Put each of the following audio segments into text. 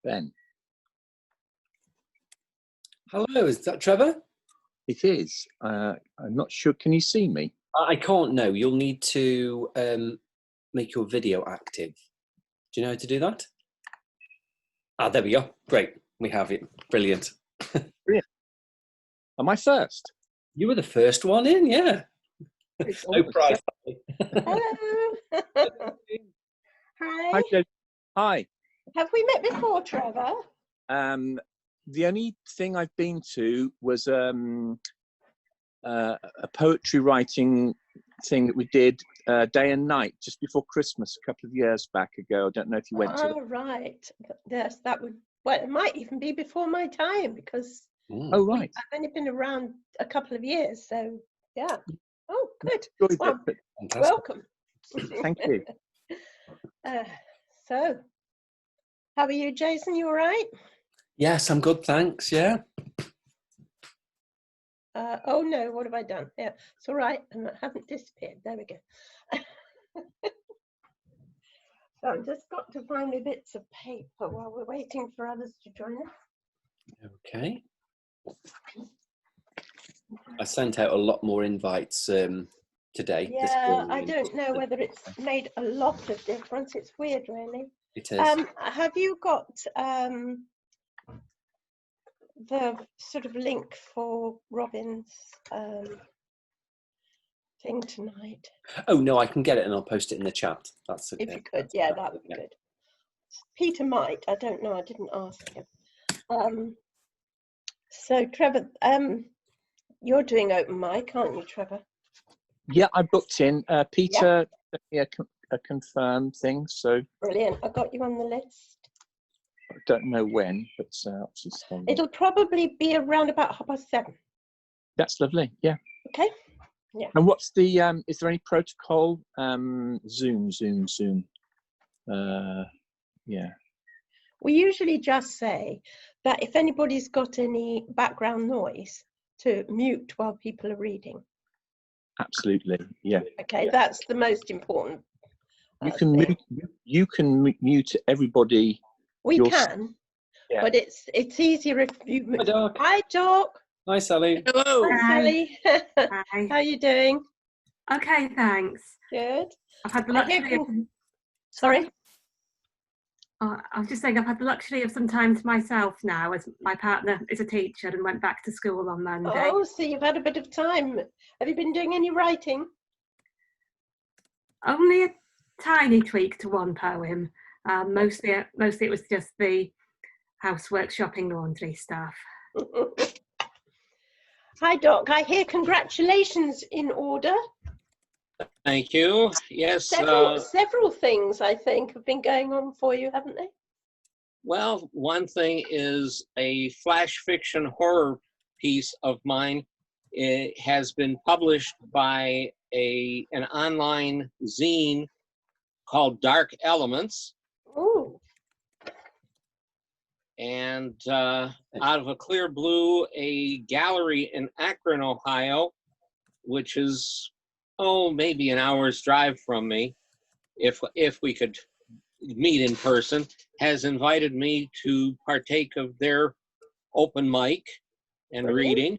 Ben. Hello, is that Trevor? It is. I'm not sure. Can you see me? I can't, no. You'll need to make your video active. Do you know how to do that? Ah, there we go. Great. We have it. Brilliant. Brilliant. Am I first? You were the first one in, yeah. No pride. Hello. Hi. Hi, Jed. Hi. Have we met before, Trevor? The only thing I've been to was a poetry writing thing that we did day and night just before Christmas a couple of years back ago. I don't know if you went to that. Oh, right. Yes, that would, well, it might even be before my time because Oh, right. I've only been around a couple of years, so yeah. Oh, good. Enjoyed Well, it, welcome. thank you. So, how are you, Jason? You all right? Yes, I'm good, thanks, yeah. Oh no, what have I done? Yeah, it's all right. I haven't disappeared. There we go. So I've just got to find me bits of paper while we're waiting for others to join us. Okay. I sent out a lot more invites today. Yeah, I don't know whether it's made a lot of difference. It's weird, really. It is. Have you got the sort of link for Robin's thing tonight? Oh, no, I can get it and I'll post it in the chat. That's okay. If you could, yeah, that would be good. Peter might, I don't know, I didn't ask him. So Trevor, you're doing open mic, aren't you, Trevor? Yeah, I booked in. Peter, yeah, a confirmed thing, so. Brilliant, I got you on the list. I don't know when, but it'll probably be around about 7:30. That's lovely, yeah. Okay, yeah. And what's the, is there any protocol? Zoom. Yeah. We usually just say that if anybody's got any background noise, to mute while people are reading. Absolutely, yeah. Okay, yeah. that's the most important. You can mute everybody. We can, yeah. But it's easier if you move. Hi, Doc. Hi, Doc. Hi, Sally. Hello. Hi, Sally. Hi. How are you doing? Okay, thanks. Good. I've had the luxury of... Sorry? I was just saying I've had the luxury of some time to myself now, as my partner is a teacher and went back to school on Monday. Oh, so you've had a bit of time. Have you been doing any writing? Only a tiny tweak to one poem. Mostly it was just the housework, shopping, laundry stuff. Hi, Doc. I hear congratulations in order. Thank you. Yes. Several things, I think, have been going on for you, haven't they? Well, one thing is a flash fiction horror piece of mine. It has been published by an online zine called Dark Elements. Ooh. And out of a clear blue, a gallery in Akron, Ohio, which is, maybe an hour's drive from me, if we could meet in person, has invited me to partake of their open mic and reading.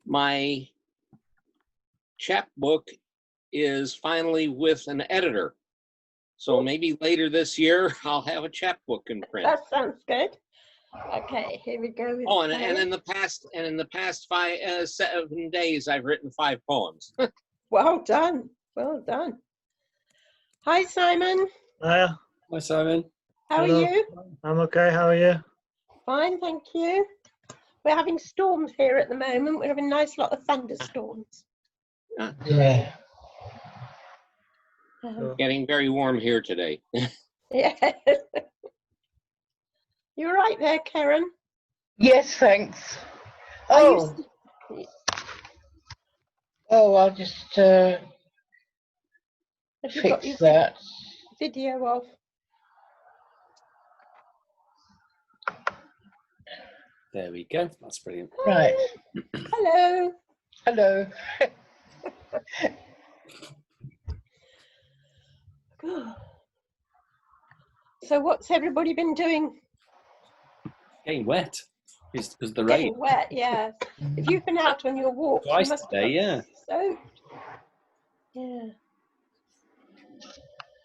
My chapbook is finally with an editor. So maybe later this year, I'll have a chapbook in print. That sounds good. Okay, here we go. And in the past 7 days, I've written 5 poems. Well done. Well done. Hi, Simon. Hiya. Hi, Simon. How are you? I'm okay. How are you? Fine, thank you. We're having storms here at the moment. We're having a nice lot of thunderstorms. Yeah. Getting very warm here today. Yeah. You're right there, Karen. Yes, thanks. I'll just fix that. Video of. There we go. That's brilliant. Right. Hello. Hello. So what's everybody been doing? Getting wet because the Getting rain. wet, yeah. If you've been out on your walk, you Twice must today, have yeah. soaked. Yeah.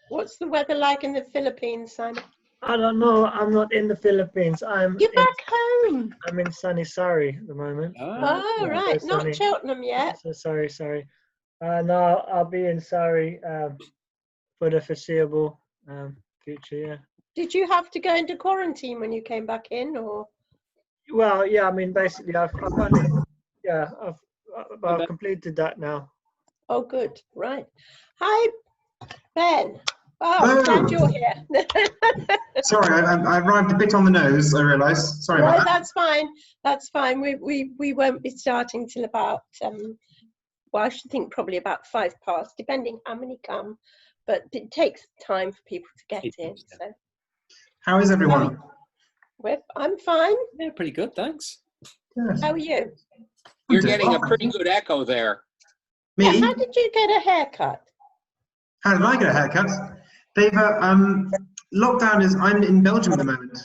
What's the weather like in the Philippines, Simon? I don't know. I'm not in the Philippines. You're back home. I'm in sunny Surrey at the moment. Oh, right. so Not sunny. Cheltenham yet. So sorry. No, I'll be in Surrey for the foreseeable future. Yeah. Did you have to go into quarantine when you came back in, or? Well, yeah. I mean, basically, I've completed that now. Oh, good. Right. Hi, Ben. Oh, Hello. I'm glad you're here. Sorry, I arrived a bit on the nose, I realise. Sorry about that. That's fine. That's fine. We won't be starting till about, well, I should think probably about 5 past, depending how many come. But it takes time for people to get in. So. How is everyone? I'm fine. Yeah, pretty good, thanks. Good. How are you? You're getting a pretty good echo there. Me? Yeah, how did you get a haircut? How did I get a haircut? They've lockdown is. I'm in Belgium at the moment,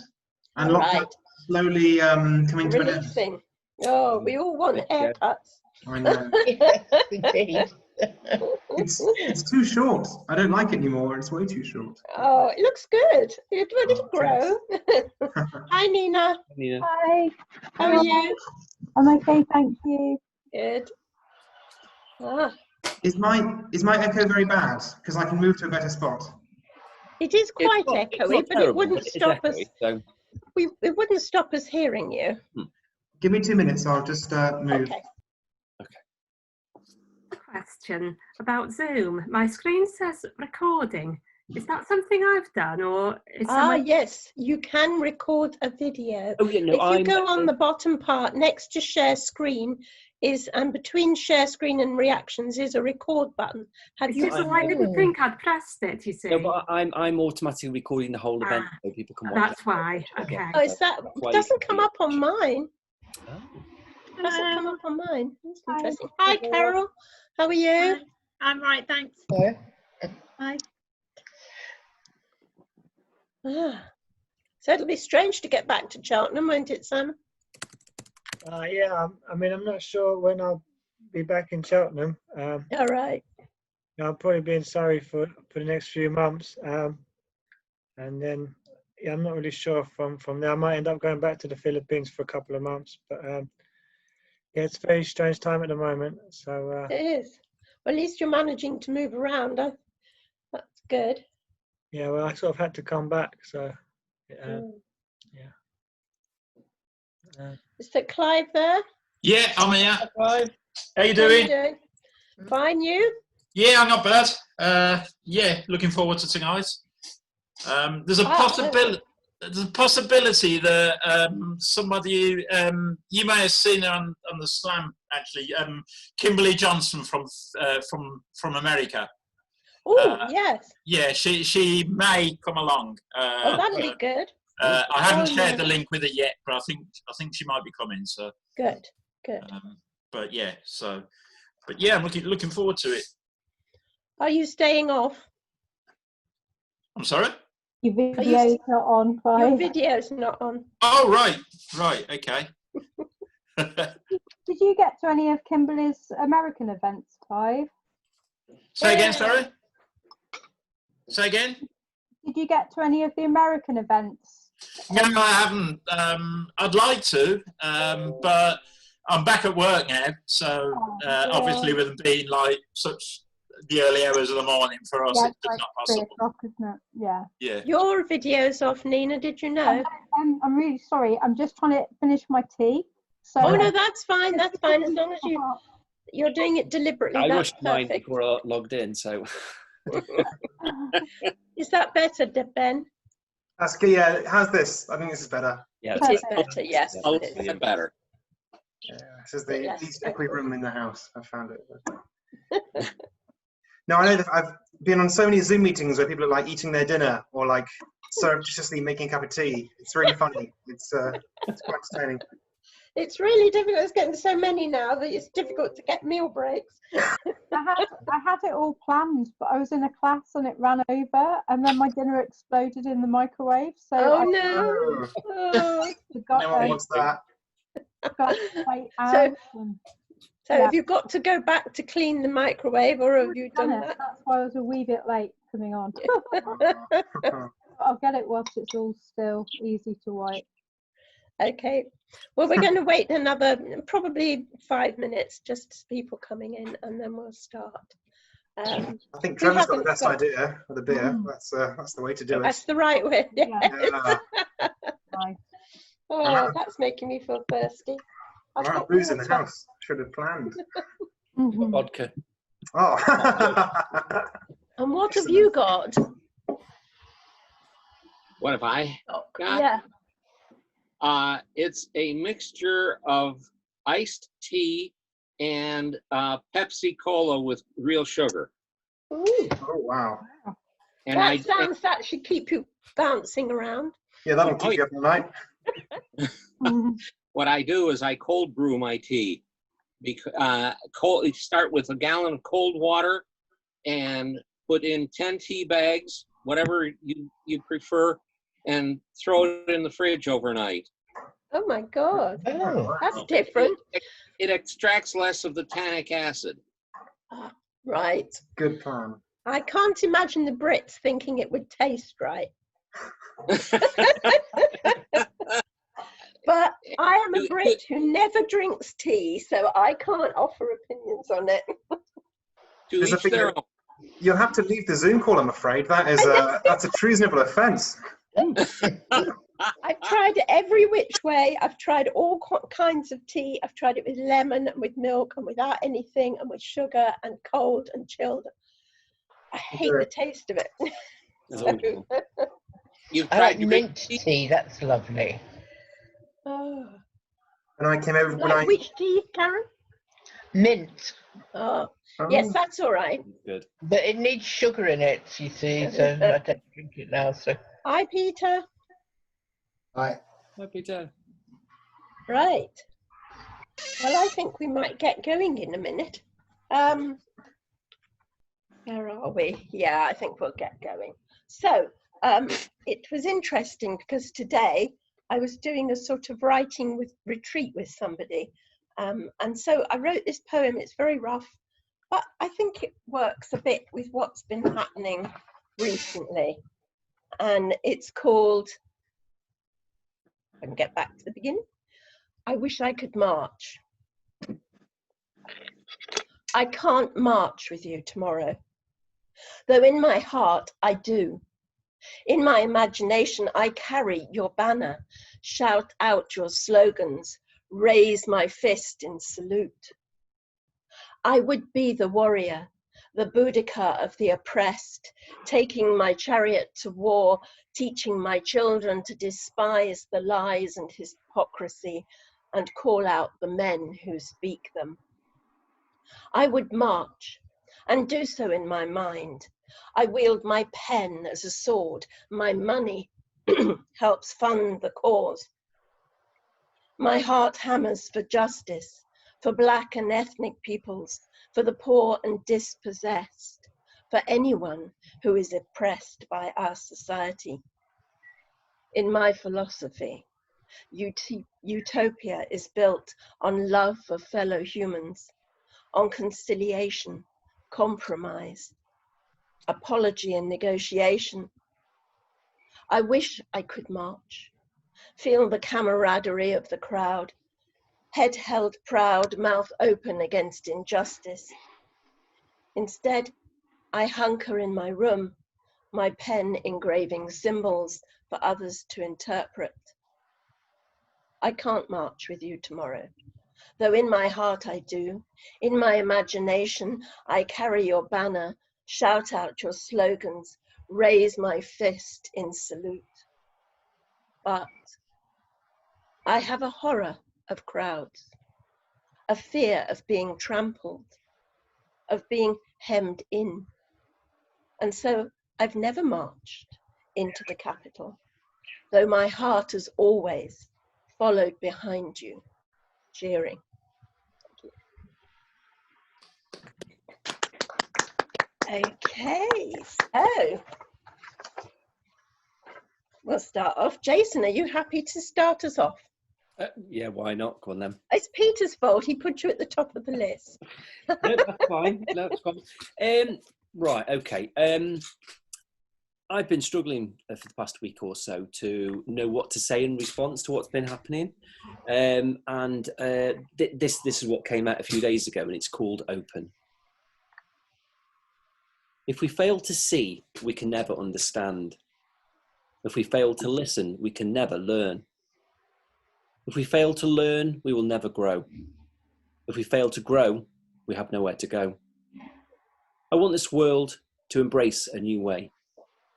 and lockdown slowly coming to an end. Releasing. Oh, we all want haircuts. I know. Yes, indeed. It's too short. I don't like it anymore. It's way too short. Oh, it looks good. It'll grow. Hi, Nina. Nina. Hi. How are you? I'm okay, thank you. Good. Ah. Is my echo very bad? Because I can move to a better spot. It is quite echoey, but it wouldn't stop us. So. It wouldn't stop us hearing you. Give me 2 minutes. I'll just move. Okay. Question about Zoom. My screen says recording. Is that something I've done, or is yes, you can record a video. Oh, yeah, no, if you go on the bottom part next to share screen and between share screen and reactions is a record button. I didn't think I'd pressed it, you see. No, but I'm automatically recording the whole event so people can watch. That's why. Okay. Oh, it doesn't come up on mine. It doesn't come up on mine. That's interesting. Hi, Carol. How are you? Hi. I'm right, thanks. Hi. So it'll be strange to get back to Cheltenham, won't it, Sam? Yeah, I mean, I'm not sure when I'll be back in Cheltenham. All right. I'll probably be in Surrey for the next few months. And then, yeah, I'm not really sure from there. I might end up going back to the Philippines for a couple of months. But yeah, it's a very strange time at the moment. So it is. Well, at least you're managing to move around. That's good. Yeah, well, I sort of had to come back. So, yeah. Is that Clive there? Yeah, I'm here. Hi, Clive. How you doing? Fine, you? Yeah, I'm not bad. Yeah, looking forward to tonight. There's a possibility. There's a possibility that somebody you may have seen her on the slam actually. Kimberly Johnson from America. Oh yes. Yeah, she may come along. That'd be good. I haven't shared the link with her yet, but I think she might be coming. So good. But yeah, I'm looking forward to it. Are you staying off? I'm sorry. Your video's not on, Clive. Your video's not on. Oh right, okay. Did you get to any of Kimberly's American events, Clive? Say again, sorry. Say again. Did you get to any of the American events? No, I haven't. I'd like to, but I'm back at work now, so obviously with them being like such the early hours of the morning for us, it's like not possible. 3 o'clock, isn't it? Yeah. Yeah. Your video's off, Nina. Did you know? I'm really sorry. I'm just trying to finish my tea. So. Oh no, that's fine. That's fine as long as you're doing it deliberately. I that's rushed mine perfect. before I logged in, so. Is that better, Ben? That's good. Yeah. How's this? I think this is better. Yeah, it is better. Yes. Hopefully better. Yeah, this is the least echoey room in the house. I found it. No, I know that I've been on so many Zoom meetings where people are like eating their dinner or like surreptitiously making a cup of tea. It's really funny. It's quite entertaining. It's really difficult. It's getting so many now that it's difficult to get meal breaks. I had it all planned, but I was in a class and it ran over, and then my dinner exploded in the microwave. So Oh I no! Oh. forgot No one wants that. got the plate So, out. so have you got to go back to clean the microwave, or have you done that? That's why I was a wee bit late coming on. I'll get it whilst it's all still easy to wipe. Okay. Well, we're going to wait another probably 5 minutes, just as people coming in, and then we'll start. I think Trevor's got the best idea with the beer. That's the way to do it. That's the right way. Yeah. Oh, that's making me feel thirsty. Right, booze in the house. Should have planned. Vodka. Oh. And what have you got? What have I got? Yeah. It's a mixture of iced tea and Pepsi Cola with real sugar. Ooh. Oh, wow. And that should keep you bouncing around. Yeah, that'll keep you up all night. What I do is I cold brew my tea. Because you start with a gallon of cold water and put in 10 tea bags, whatever you prefer, and throw it in the fridge overnight. Oh my God. Oh. That's different. It extracts less of the tannic acid. Right. Good plan. I can't imagine the Brits thinking it would taste right. But I am a Brit who never drinks tea, so I can't offer opinions on it. You'll have to leave the Zoom call, I'm afraid. That's a treasonable offence. I've tried it every which way. I've tried all kinds of tea. I've tried it with lemon and with milk and without anything and with sugar and cold and chilled. I hate the taste of it. You've I like mint tea. That's lovely. Oh. And I came over Which tea, Karen? Mint. Oh, yes, that's all right. Good. But it needs sugar in it, you see, so I don't drink it now. So. Hi, Peter. Hi. Hi, Peter. Right. Well, I think we might get going in a minute. Where are we? Yeah, I think we'll get going. So it was interesting because today I was doing a sort of writing retreat with somebody. And so I wrote this poem. It's very rough, but I think it works a bit with what's been happening recently. And it's called, I can get back to the beginning. I wish I could march. I can't march with you tomorrow, though in my heart I do. In my imagination I carry your banner, shout out your slogans, raise my fist in salute. I would be the warrior, the Boudica of the oppressed, taking my chariot to war, teaching my children to despise the lies and hypocrisy and call out the men who speak them. I would march and do so in my mind. I wield my pen as a sword. My money helps fund the cause. My heart hammers for justice, for Black and ethnic peoples, for the poor and dispossessed, for anyone who is oppressed by our society. In my philosophy, utopia is built on love for fellow humans, on conciliation, compromise, apology and negotiation. I wish I could march, feel the camaraderie of the crowd, head held proud, mouth open against injustice. Instead, I hunker in my room, my pen engraving symbols for others to interpret. I can't march with you tomorrow, though in my heart I do. In my imagination, I carry your banner, shout out your slogans, raise my fist in salute. But I have a horror of crowds, a fear of being trampled, of being hemmed in. And so I've never marched into the capital, though my heart has always followed behind you cheering. Okay, so we'll start off. Jason, are you happy to start us off? Yeah, why not? Go on then. It's Peter's fault. He put you at the top of the list. No, that's fine. No, that's fine. Right, okay. I've been struggling for the past week or so to know what to say in response to what's been happening. This is what came out a few days ago, and it's called Open. If we fail to see, we can never understand. If we fail to listen, we can never learn. If we fail to learn, we will never grow. If we fail to grow, we have nowhere to go. I want this world to embrace a new way.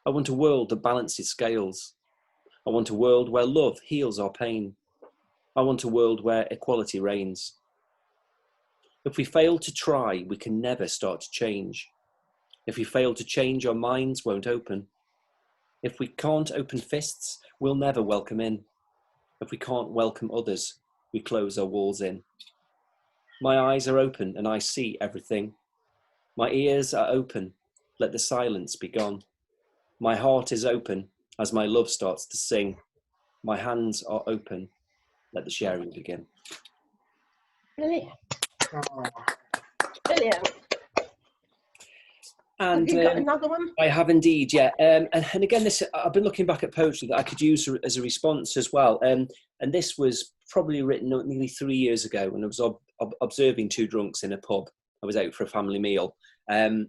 I want a world that balances scales. I want a world where love heals our pain. I want a world where equality reigns. If we fail to try, we can never start to change. If we fail to change, our minds won't open. If we can't open fists, we'll never welcome in. If we can't welcome others, we close our walls in. My eyes are open and I see everything. My ears are open, let the silence be gone. My heart is open as my love starts to sing. My hands are open, let the sharing begin. Brilliant. Brilliant. And have you got another one? I have indeed, yeah. And again, I've been looking back at poetry that I could use as a response as well. And this was probably written nearly 3 years ago when I was observing two drunks in a pub. I was out for a family meal. And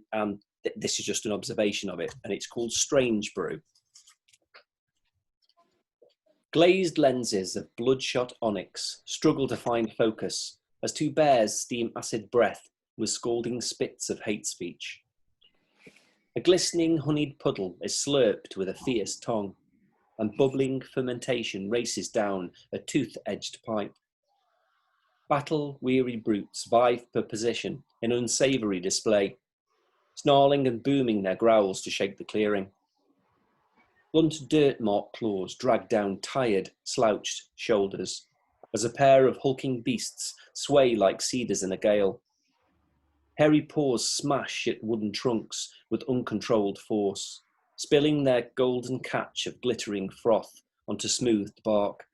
this is just an observation of it. And it's called Strange Brew. Glazed lenses of bloodshot onyx struggle to find focus as two bears steam acid breath with scalding spits of hate speech. A glistening honeyed puddle is slurped with a fierce tongue, and bubbling fermentation races down a tooth-edged pipe. Battle-weary brutes vie for position in unsavoury display, snarling and booming their growls to shake the clearing. Blunt dirt-marked claws drag down tired, slouched shoulders as a pair of hulking beasts sway like cedars in a gale. Hairy paws smash at wooden trunks with uncontrolled force, spilling their golden catch of glittering froth onto smoothed bark.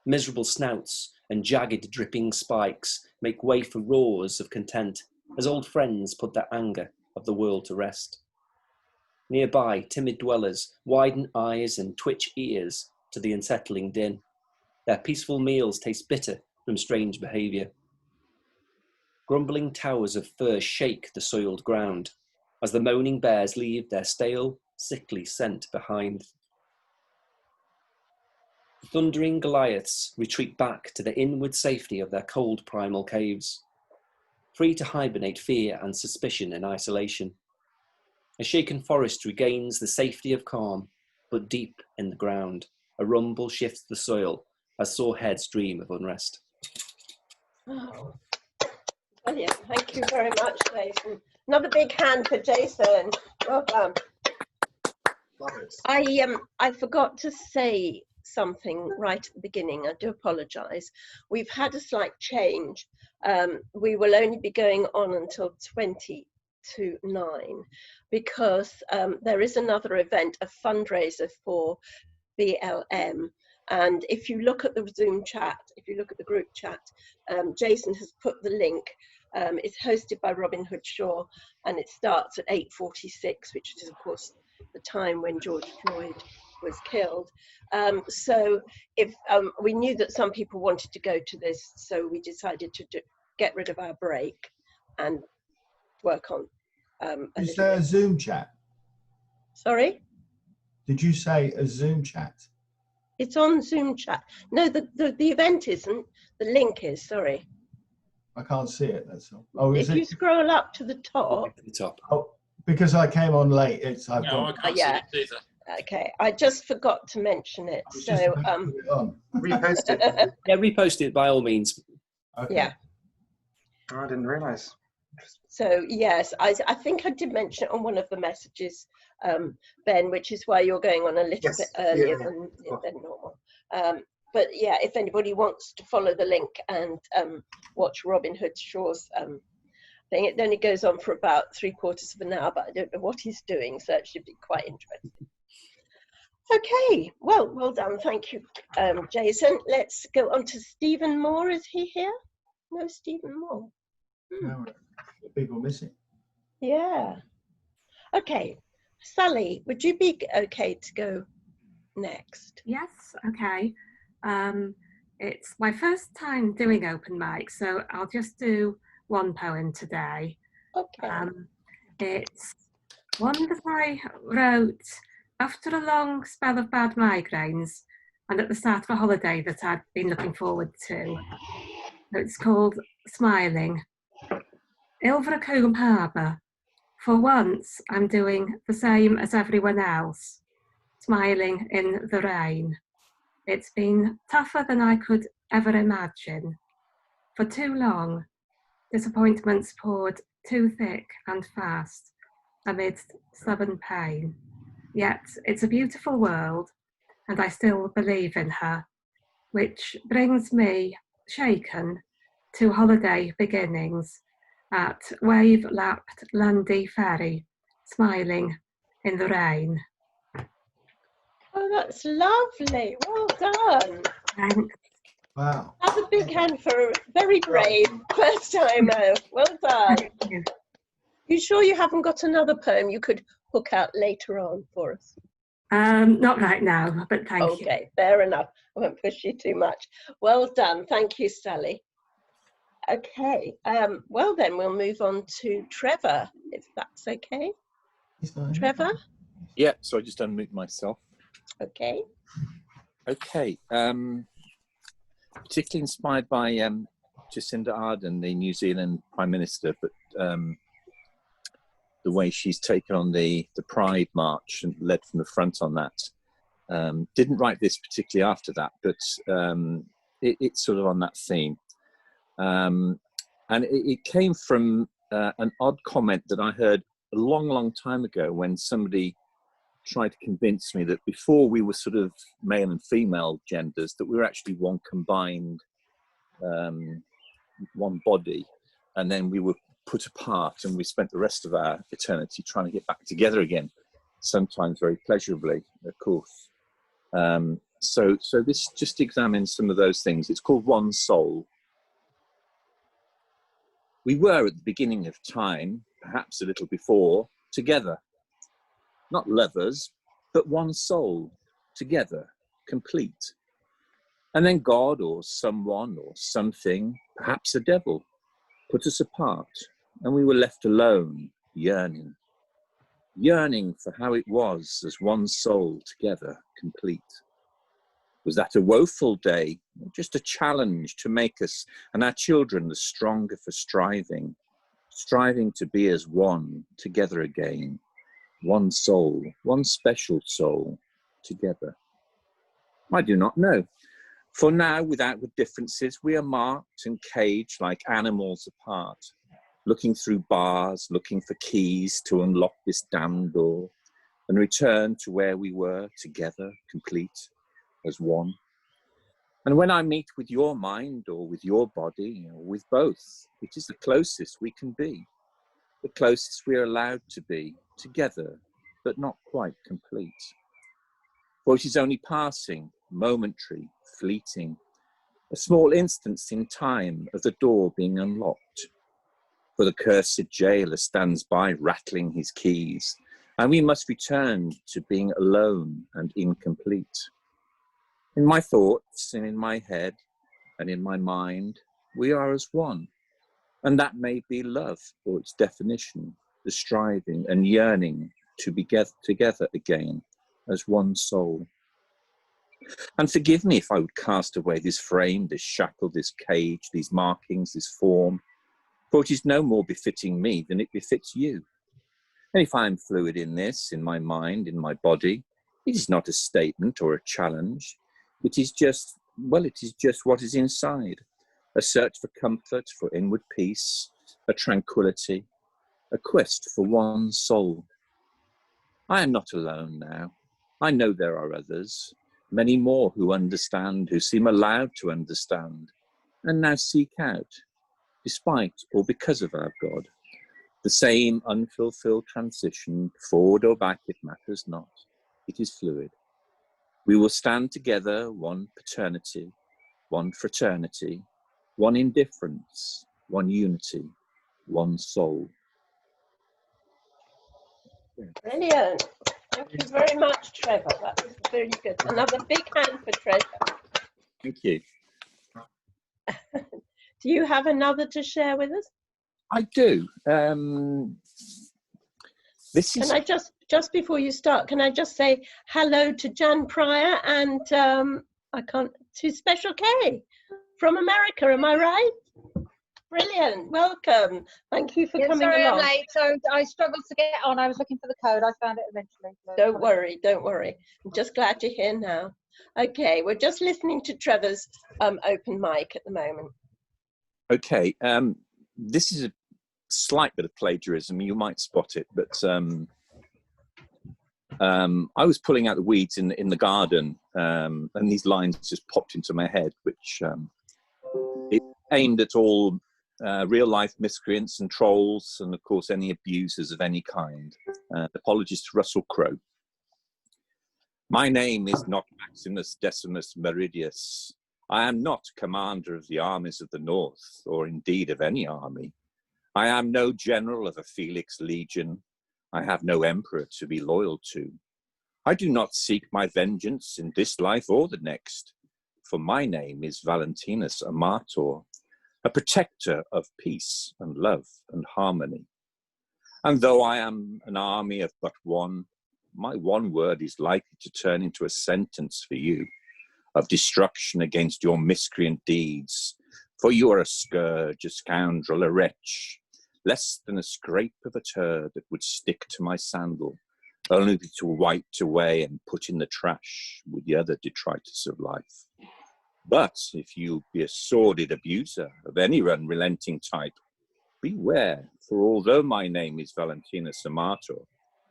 Miserable snouts and jagged dripping spikes make way for roars of content as old friends put their anger of the world to rest. Nearby, timid dwellers widen eyes and twitch ears to the unsettling din. Their peaceful meals taste bitter from strange behaviour. Grumbling towers of fur shake the soiled ground as the moaning bears leave their stale, sickly scent behind. The thundering Goliaths retreat back to the inward safety of their cold primal caves, free to hibernate fear and suspicion in isolation. A shaken forest regains the safety of calm, but deep in the ground, a rumble shifts the soil as sore heads dream of unrest. Oh. Brilliant. Thank you very much, Jason. Another big hand for Jason. Well done. Love it. I forgot to say something right at the beginning. I do apologise. We've had a slight change. We will only be going on until 20 to 9 because there is another event, a fundraiser for BLM. And if you look at the Zoom chat, if you look at the group chat, Jason has put the link. It's hosted by Robin Hood Shaw, and it starts at 8:46, which is, of course, the time when George Floyd was killed. So if we knew that some people wanted to go to this, so we decided to get rid of our break and work on Did you say a Zoom chat? Sorry? Did you say a Zoom chat? It's on Zoom chat. No, the event isn't. The link is, sorry. I can't see it, that's all. Oh, is if you scroll up to the top. At the top. Oh, because I came on late. I can't see it either. Okay, I just forgot to mention it. So repost it. Yeah, repost it by all means. Okay. Yeah. Oh, I didn't realise. So yes, I think I did mention it on one of the messages, Ben, which is why you're going on a little bit earlier than normal. but yeah, if anybody wants to follow the link and watch Robin Hood Shaw's thing, it only goes on for about 3/4 of an hour, but I don't know what he's doing, so it should be quite interesting. Okay, well done. Thank you, Jason. Let's go on to Stephen Moore. Is he here? No, Stephen Moore. No, people miss it. Yeah. Okay, Sally, would you be okay to go next? Yes, okay. It's my first time doing open mic, so I'll just do one poem today. Okay. It's one that I wrote after a long spell of bad migraines and at the start of a holiday that I'd been looking forward to. It's called Smiling. Ilfracombe Harbour. For once, I'm doing the same as everyone else, smiling in the rain. It's been tougher than I could ever imagine. For too long, disappointments poured too thick and fast amidst stubborn pain. Yet it's a beautiful world, and I still believe in her, which brings me, shaken, to holiday beginnings at wave-lapped Lundy Ferry, smiling in the rain. Oh, that's lovely. Well done. Thanks. Wow. Have a big hand for a very brave first timer. Well done. Thank you. You sure you haven't got another poem you could hook out later on for us? Not right now, but thank you. Okay, fair enough. I won't push you too much. Well done. Thank you, Sally. Okay, well then we'll move on to Trevor, if that's okay. Trevor? Yeah, so I just unmute myself. Okay. Okay, particularly inspired by Jacinda Ardern, the New Zealand Prime Minister, but the way she's taken on the Pride March and led from the front on that. Didn't write this particularly after that, but it's sort of on that theme. And it came from an odd comment that I heard a long, long time ago when somebody tried to convince me that before we were sort of male and female genders, that we were actually one combined, one body, and then we were put apart and we spent the rest of our eternity trying to get back together again, sometimes very pleasurably, of course. So this just examines some of those things. It's called One Soul. We were at the beginning of time, perhaps a little before, together. Not lovers, but one soul, together, complete. And then God or someone or something, perhaps a devil, put us apart, and we were left alone, yearning. Yearning for how it was as one soul, together, complete. Was that a woeful day, or just a challenge to make us and our children the stronger for striving, striving to be as one, together again, one soul, one special soul, together? I do not know. For now, with outward differences, we are marked and caged like animals apart, looking through bars, looking for keys to unlock this damned door and return to where we were, together, complete, as one. And when I meet with your mind or with your body or with both, it is the closest we can be, the closest we are allowed to be, together, but not quite complete. For it is only passing, momentary, fleeting, a small instance in time of the door being unlocked. For the cursed jailer stands by rattling his keys, and we must return to being alone and incomplete. In my thoughts and in my head and in my mind, we are as one. And that may be love or its definition, the striving and yearning to be together again as one soul. And forgive me if I would cast away this frame, this shackle, this cage, these markings, this form, for it is no more befitting me than it befits you. And if I am fluid in this, in my mind, in my body, it is not a statement or a challenge. It is just, well, it is just what is inside. A search for comfort, for inward peace, a tranquility, a quest for one soul. I am not alone now. I know there are others, many more who understand, who seem allowed to understand, and now seek out, despite or because of our God, the same unfulfilled transition, forward or back, it matters not. It is fluid. We will stand together, one paternity, one fraternity, one indifference, one unity, one soul. Brilliant. Thank you very much, Trevor. That was very good. Another big hand for Trevor. Thank you. Do you have another to share with us? I do. This is. Can I just before you start, can I just say hello to Jan Pryor and to Special K from America, am I right? Brilliant, welcome. Thank you for coming sorry along. I'm late, so I struggled to get on. I was looking for the code, I found it eventually. So Don't worry, don't worry. I'm just glad you're here now. Okay, we're just listening to Trevor's open mic at the moment. Okay, this is a slight bit of plagiarism, you might spot it, but I was pulling out the weeds in the garden, and these lines just popped into my head, which it aimed at all real life miscreants and trolls, and of course any abusers of any kind. Apologies to Russell Crowe. My name is not Maximus Decimus Meridius. I am not commander of the armies of the north, or indeed of any army. I am no general of a Felix legion. I have no emperor to be loyal to. I do not seek my vengeance in this life or the next, for my name is Valentinus Amator, a protector of peace and love and harmony. And though I am an army of but one, my one word is likely to turn into a sentence for you of destruction against your miscreant deeds, for you are a scourge, a scoundrel, a wretch, less than a scrape of a turd that would stick to my sandal, only to be wiped away and put in the trash with the other detritus of life. But if you be a sordid abuser of any unrelenting type, beware, for although my name is Valentinus Amator,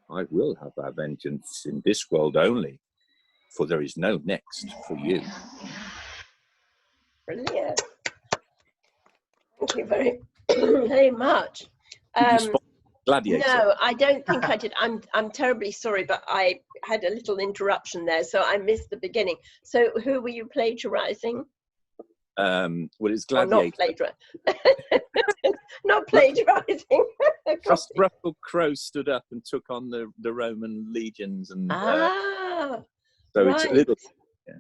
I will have our vengeance in this world only, for there is no next for you. Brilliant. Thank you very much. Gladiator. No, I don't think I did. I'm terribly sorry, but I had a little interruption there, so I missed the beginning. So who were you plagiarizing? Well, it's Gladiator. Not plagiarizing. Russell Crowe stood up and took on the Roman legions, and so right. It's a little. Yeah.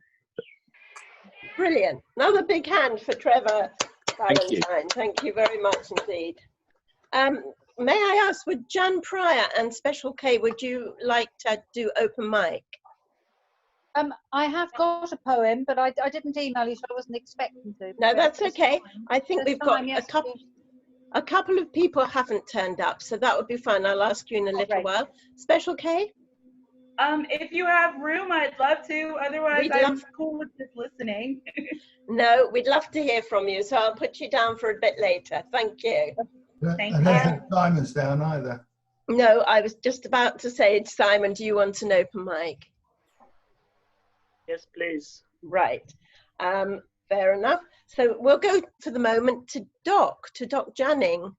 Brilliant. Another big hand for Trevor Valentine. Thank you very much indeed. May I ask, would Jan Pryor and Special K, would you like to do open mic? I have got a poem, but I didn't email you, so I wasn't expecting to. No, that's okay. I think we've got a couple of people haven't turned up, so that would be fine. I'll ask you in a little while. Special K? If you have room, I'd love to. Otherwise, I'm cool with just listening. No, we'd love to hear from you, so I'll put you down for a bit later. Thank you. Thank you. Simon's down either. No, I was just about to say, Simon, do you want an open mic? Yes, please. Right. Fair enough. So we'll go for the moment to Doc Janning,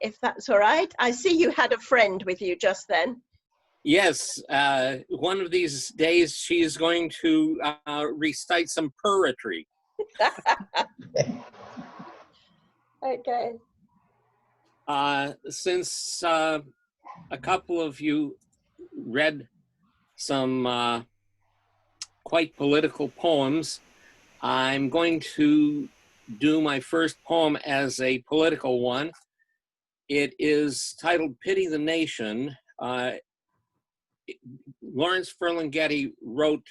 if that's all right. I see you had a friend with you just then. Yes, one of these days she is going to recite some poetry. Okay. Since a couple of you read some quite political poems, I'm going to do my first poem as a political one. It is titled Pity the Nation. Lawrence Ferlinghetti wrote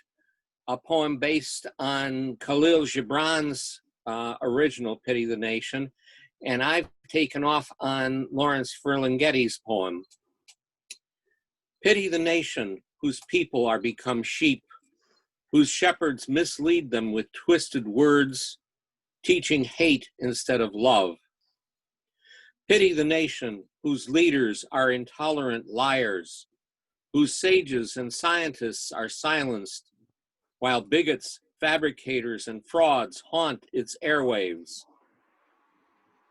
a poem based on Khalil Gibran's original Pity the Nation, and I've taken off on Lawrence Ferlinghetti's poem. Pity the nation whose people are become sheep, whose shepherds mislead them with twisted words, teaching hate instead of love. Pity the nation whose leaders are intolerant liars, whose sages and scientists are silenced while bigots, fabricators, and frauds haunt its airwaves.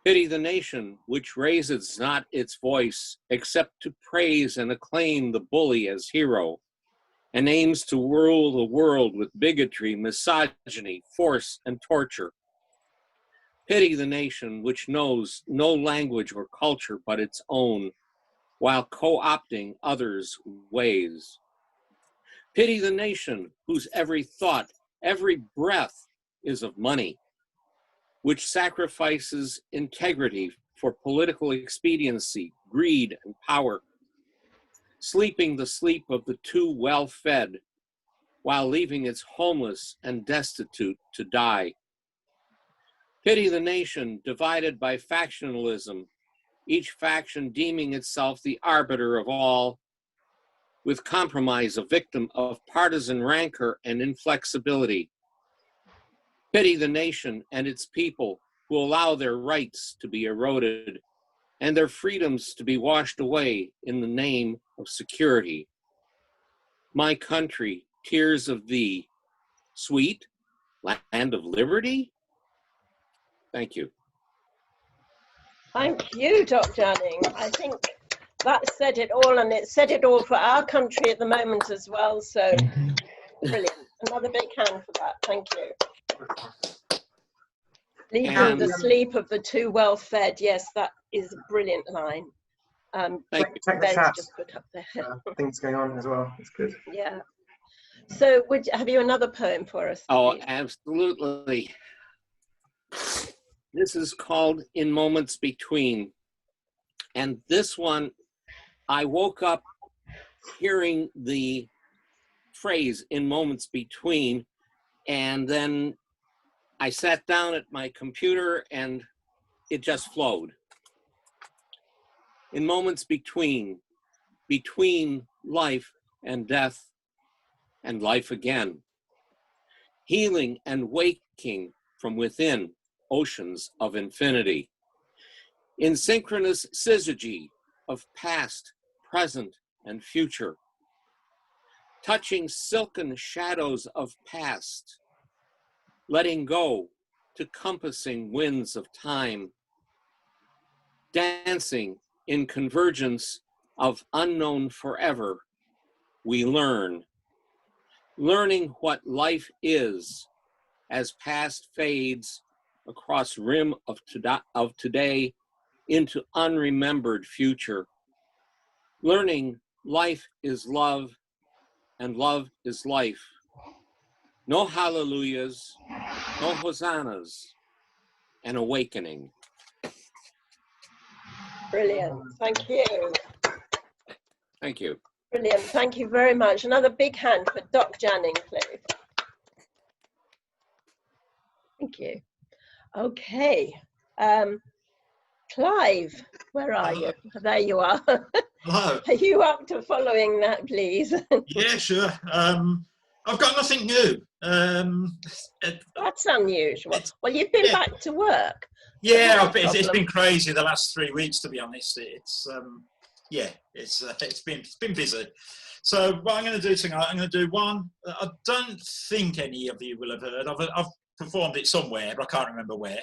Pity the nation which raises not its voice except to praise and acclaim the bully as hero, and aims to rule the world with bigotry, misogyny, force, and torture. Pity the nation which knows no language or culture but its own, while co-opting others' ways. Pity the nation whose every thought, every breath is of money, which sacrifices integrity for political expediency, greed, and power, sleeping the sleep of the too well-fed, while leaving its homeless and destitute to die. Pity the nation divided by factionalism, each faction deeming itself the arbiter of all, with compromise a victim of partisan rancor and inflexibility. Pity the nation and its people who allow their rights to be eroded and their freedoms to be washed away in the name of security. My country, tears of thee, sweet land of liberty? Thank you. Thank you, Dr. Anning. I think that said it all, and it said it all for our country at the moment as well. So brilliant. Another big hand for that. Thank you. Leaving the sleep of the too well-fed. Yes, that is a brilliant line. Check the chat. Just put up there. Things going on as well. It's good. Yeah. So, have you another poem for us? Oh, please? absolutely. This is called In Moments Between. And this one, I woke up hearing the phrase in moments between, and then I sat down at my computer and it just flowed. In moments between life and death and life again, healing and waking from within oceans of infinity, in synchronous syzygy of past, present, and future, touching silken shadows of past, letting go to compassing winds of time, dancing in convergence of unknown forever, we learn, learning what life is as past fades across rim of today into unremembered future, learning life is love and love is life. No hallelujahs, no hosannas, an awakening. Brilliant. Thank you. Thank you. Brilliant. Thank you very much. Another big hand for Doc Janning, please. Thank you. Okay. Clive, where are you? There you are. Hello. Are you up to following that, please? Yeah, sure. I've got nothing new. That's unusual. Well, you've been back to work. Yeah, it's been crazy the last 3 weeks, to be honest. It's been busy. So what I'm going to do tonight, I'm going to do one that I don't think any of you will have heard. I've performed it somewhere, but I can't remember where,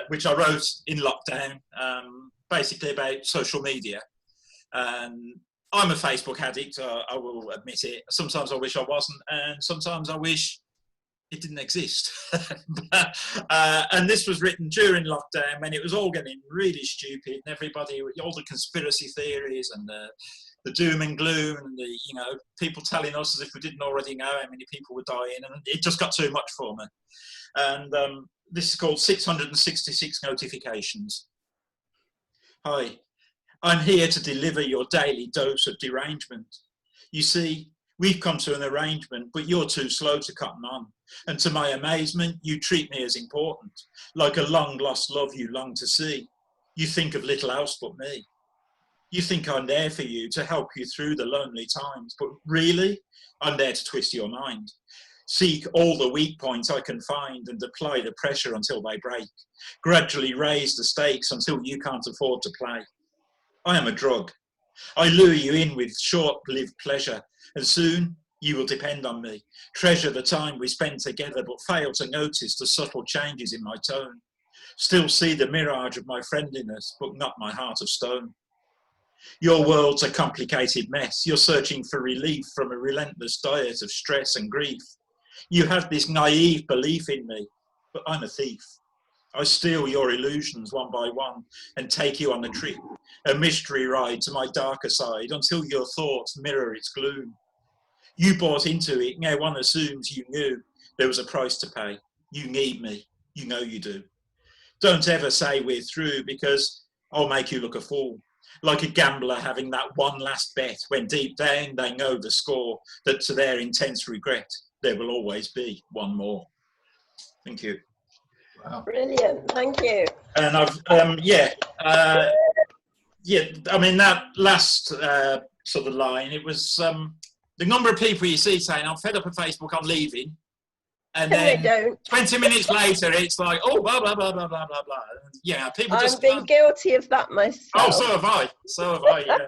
which I wrote in lockdown, basically about social media. I'm a Facebook addict, I will admit it. Sometimes I wish I wasn't, and sometimes I wish it didn't exist. And this was written during lockdown when it was all getting really stupid, and everybody, all the conspiracy theories and the doom and gloom, and the people telling us as if we didn't already know how many people were dying, and it just got too much for me. And this is called 666 Notifications. Hi, I'm here to deliver your daily dose of derangement. You see, we've come to an arrangement, but you're too slow to cotton on. And to my amazement, you treat me as important, like a long-lost love you long to see. You think of little else but me. You think I'm there for you to help you through the lonely times, but really, I'm there to twist your mind. Seek all the weak points I can find and apply the pressure until they break. Gradually raise the stakes until you can't afford to play. I am a drug. I lure you in with short-lived pleasure, and soon You will depend on me, treasure the time we spend together, but fail to notice the subtle changes in my tone. Still see the mirage of my friendliness, but not my heart of stone. Your world's a complicated mess. You're searching for relief from a relentless diet of stress and grief. You have this naive belief in me, but I'm a thief. I steal your illusions one by one and take you on a trip, a mystery ride to my darker side until your thoughts mirror its gloom. You bought into it, now one assumes you knew there was a price to pay. You need me, you know you do. Don't ever say we're through, because I'll make you look a fool. Like a gambler having that one last bet when deep down they know the score, that to their intense regret, there will always be one more. Thank you. Wow. Brilliant, thank you. And I've, I mean, that last sort of line, it was the number of people you see saying, I'm fed up of Facebook, I'm leaving. And then 20 minutes later, it's like, oh, blah, blah, blah, blah, blah, blah, blah. Yeah, people just... I've been guilty of that myself. Oh, so have I. So have I, yeah.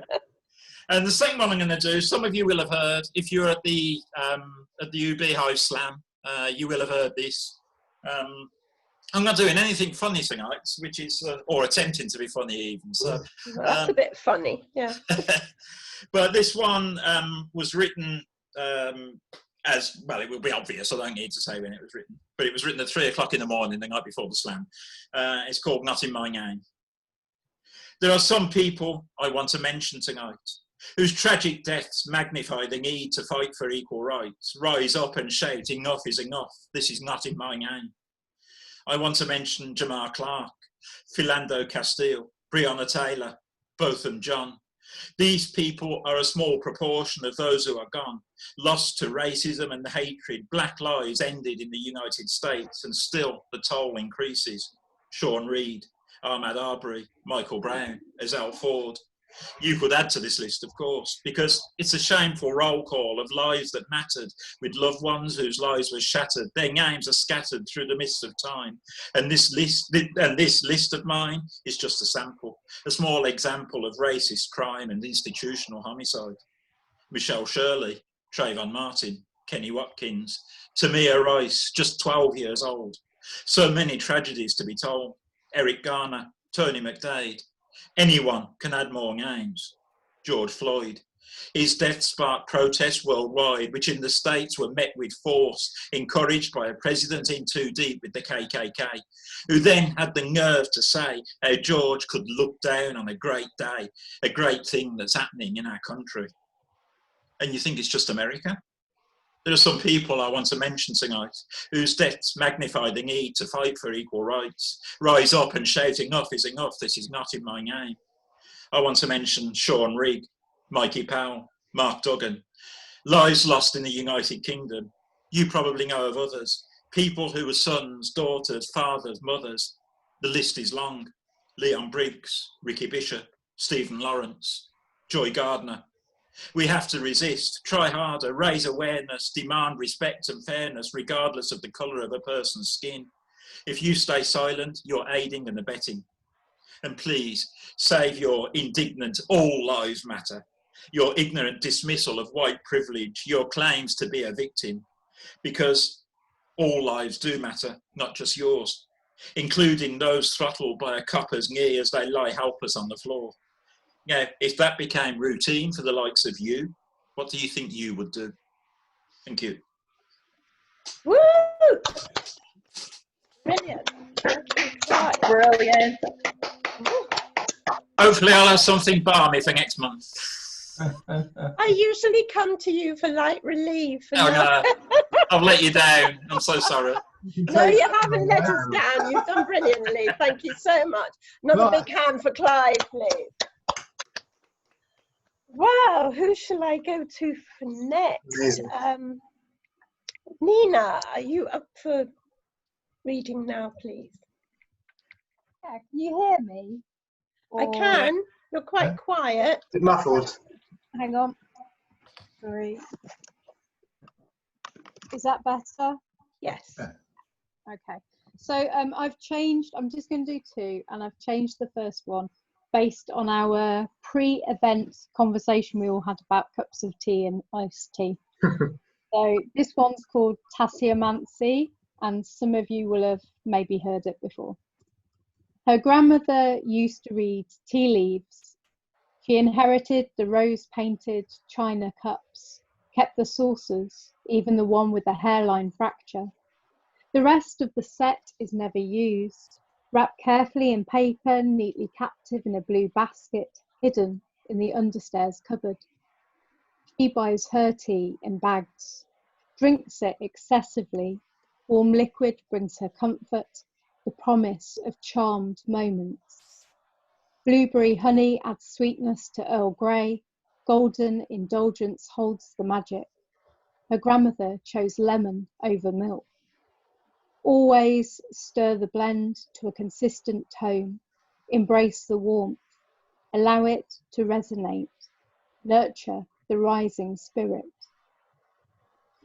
And the second one I'm going to do, some of you will have heard, if you're at the UB Hive Slam, you will have heard this. I'm not doing anything funny tonight, which is, or attempting to be funny even. So that's a bit funny, yeah. But this one was written as, well, it will be obvious, I don't need to say when it was written, but it was written at 3 o'clock in the morning, the night before the slam. It's called Not in My Name. There are some people I want to mention tonight whose tragic deaths magnify the need to fight for equal rights. Rise up and shout, enough is enough, this is not in my name. I want to mention Jamar Clark, Philando Castile, Breonna Taylor, Botham John. These people are a small proportion of those who are gone, lost to racism and hatred. Black lives ended in the United States, and still the toll increases. Sean Reed, Ahmaud Arbery, Michael Brown, Ezell Ford. You could add to this list, of course, because it's a shameful roll call of lives that mattered, with loved ones whose lives were shattered. Their names are scattered through the mists of time. And this list of mine is just a sample, a small example of racist crime and institutional homicide. Michelle Shirley, Trayvon Martin, Kenny Watkins, Tamir Rice, just 12 years old. So many tragedies to be told. Eric Garner, Tony McDade. Anyone can add more names. George Floyd. His death sparked protests worldwide, which in the States were met with force, encouraged by a president in too deep with the KKK, who then had the nerve to say how George could look down on a great day, a great thing that's happening in our country. And you think it's just America? There are some people I want to mention tonight whose deaths magnify the need to fight for equal rights. Rise up and shout, enough is enough, this is not in my name. I want to mention Sean Rigg, Mikey Powell, Mark Duggan. Lives lost in the United Kingdom. You probably know of others. People who were sons, daughters, fathers, mothers. The list is long. Leon Briggs, Ricky Bishop, Stephen Lawrence, Joy Gardner. We have to resist, try harder, raise awareness, demand respect and fairness, regardless of the colour of a person's skin. If you stay silent, you're aiding and abetting. And please, save your indignant all lives matter, your ignorant dismissal of white privilege, your claims to be a victim, because all lives do matter, not just yours, including those throttled by a copper's knee as they lie helpless on the floor. Yeah, if that became routine for the likes of you, what do you think you would do? Thank you. Woo! Brilliant. Brilliant. Hopefully I'll have something balmy for next month. I usually come to you for light relief. Oh, no, I've let you down. I'm so sorry. No, you haven't let us down. You've done brilliantly. Thank you so much. Another big hand for Clive, please. Wow, who shall I go to for next? Nina, are you up for reading now, please? Yeah, can you hear me? I can. You're quite quiet. A bit muffled. Hang on. Sorry. Is that better? Yes. Okay. So I've changed, I'm just going to do two, and I've changed the first one based on our pre-event conversation we all had about cups of tea and iced tea. So this one's called Tassiomancy, and some of you will have maybe heard it before. Her grandmother used to read tea leaves. She inherited the rose-painted china cups, kept the saucers, even the one with the hairline fracture. The rest of the set is never used, wrapped carefully in paper, neatly captive in a blue basket, hidden in the understairs cupboard. She buys her tea in bags, drinks it excessively. Warm liquid brings her comfort, the promise of charmed moments. Blueberry honey adds sweetness to Earl Grey. Golden indulgence holds the magic. Her grandmother chose lemon over milk. Always stir the blend to a consistent tone. Embrace the warmth. Allow it to resonate. Nurture the rising spirit.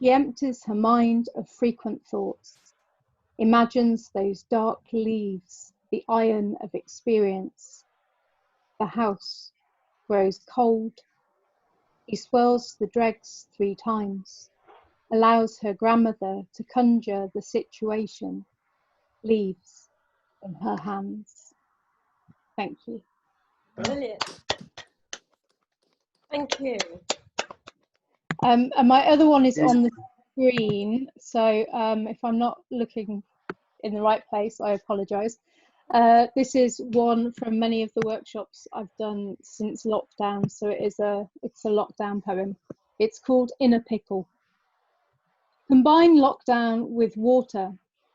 She empties her mind of frequent thoughts. Imagines those dark leaves, the iron of experience. The house grows cold. He swirls the dregs 3 times, allows her grandmother to conjure the situation, leaves in her hands. Thank you. Brilliant. Thank you. And my other one is on the screen, so if I'm not looking in the right place, I apologise. This is one from many of the workshops I've done since lockdown, so it's a lockdown poem. It's called In a Pickle. Combine lockdown with water,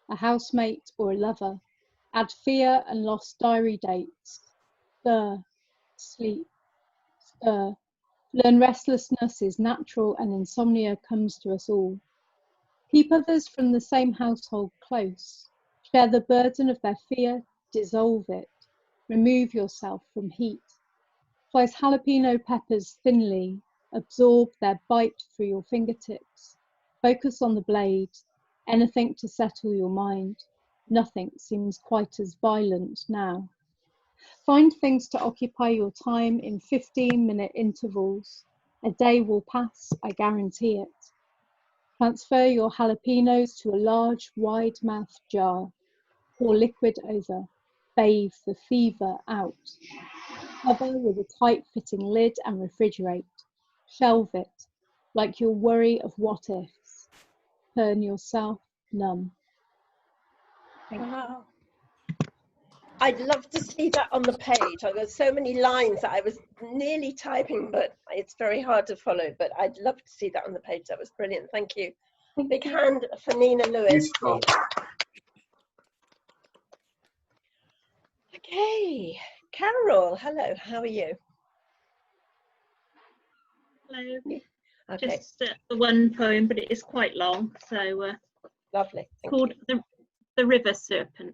a housemate or a lover. Add fear and lost diary dates. Stir, sleep, stir. Learn restlessness is natural and insomnia comes to us all. Keep others from the same household close. Share the burden of their fear, dissolve it. Remove yourself from heat. Slice jalapeno peppers thinly. Absorb their bite through your fingertips. Focus on the blade. Anything to settle your mind. Nothing seems quite as violent now. Find things to occupy your time in 15-minute intervals. A day will pass, I guarantee it. Transfer your jalapenos to a large, wide-mouthed jar. Pour liquid over. Bathe the fever out. Cover with a tight-fitting lid and refrigerate. Shelve it, like your worry of what-ifs. Turn yourself numb. Wow. I'd love to see that on the page. I've got so many lines that I was nearly typing, but it's very hard to follow. But I'd love to see that on the page. That was brilliant. Thank you. Big hand for Nina Lewis. Okay, Carol, hello. How are you? Hello. Okay. Just the one poem, but it is quite long. So lovely. It's called the River Serpent.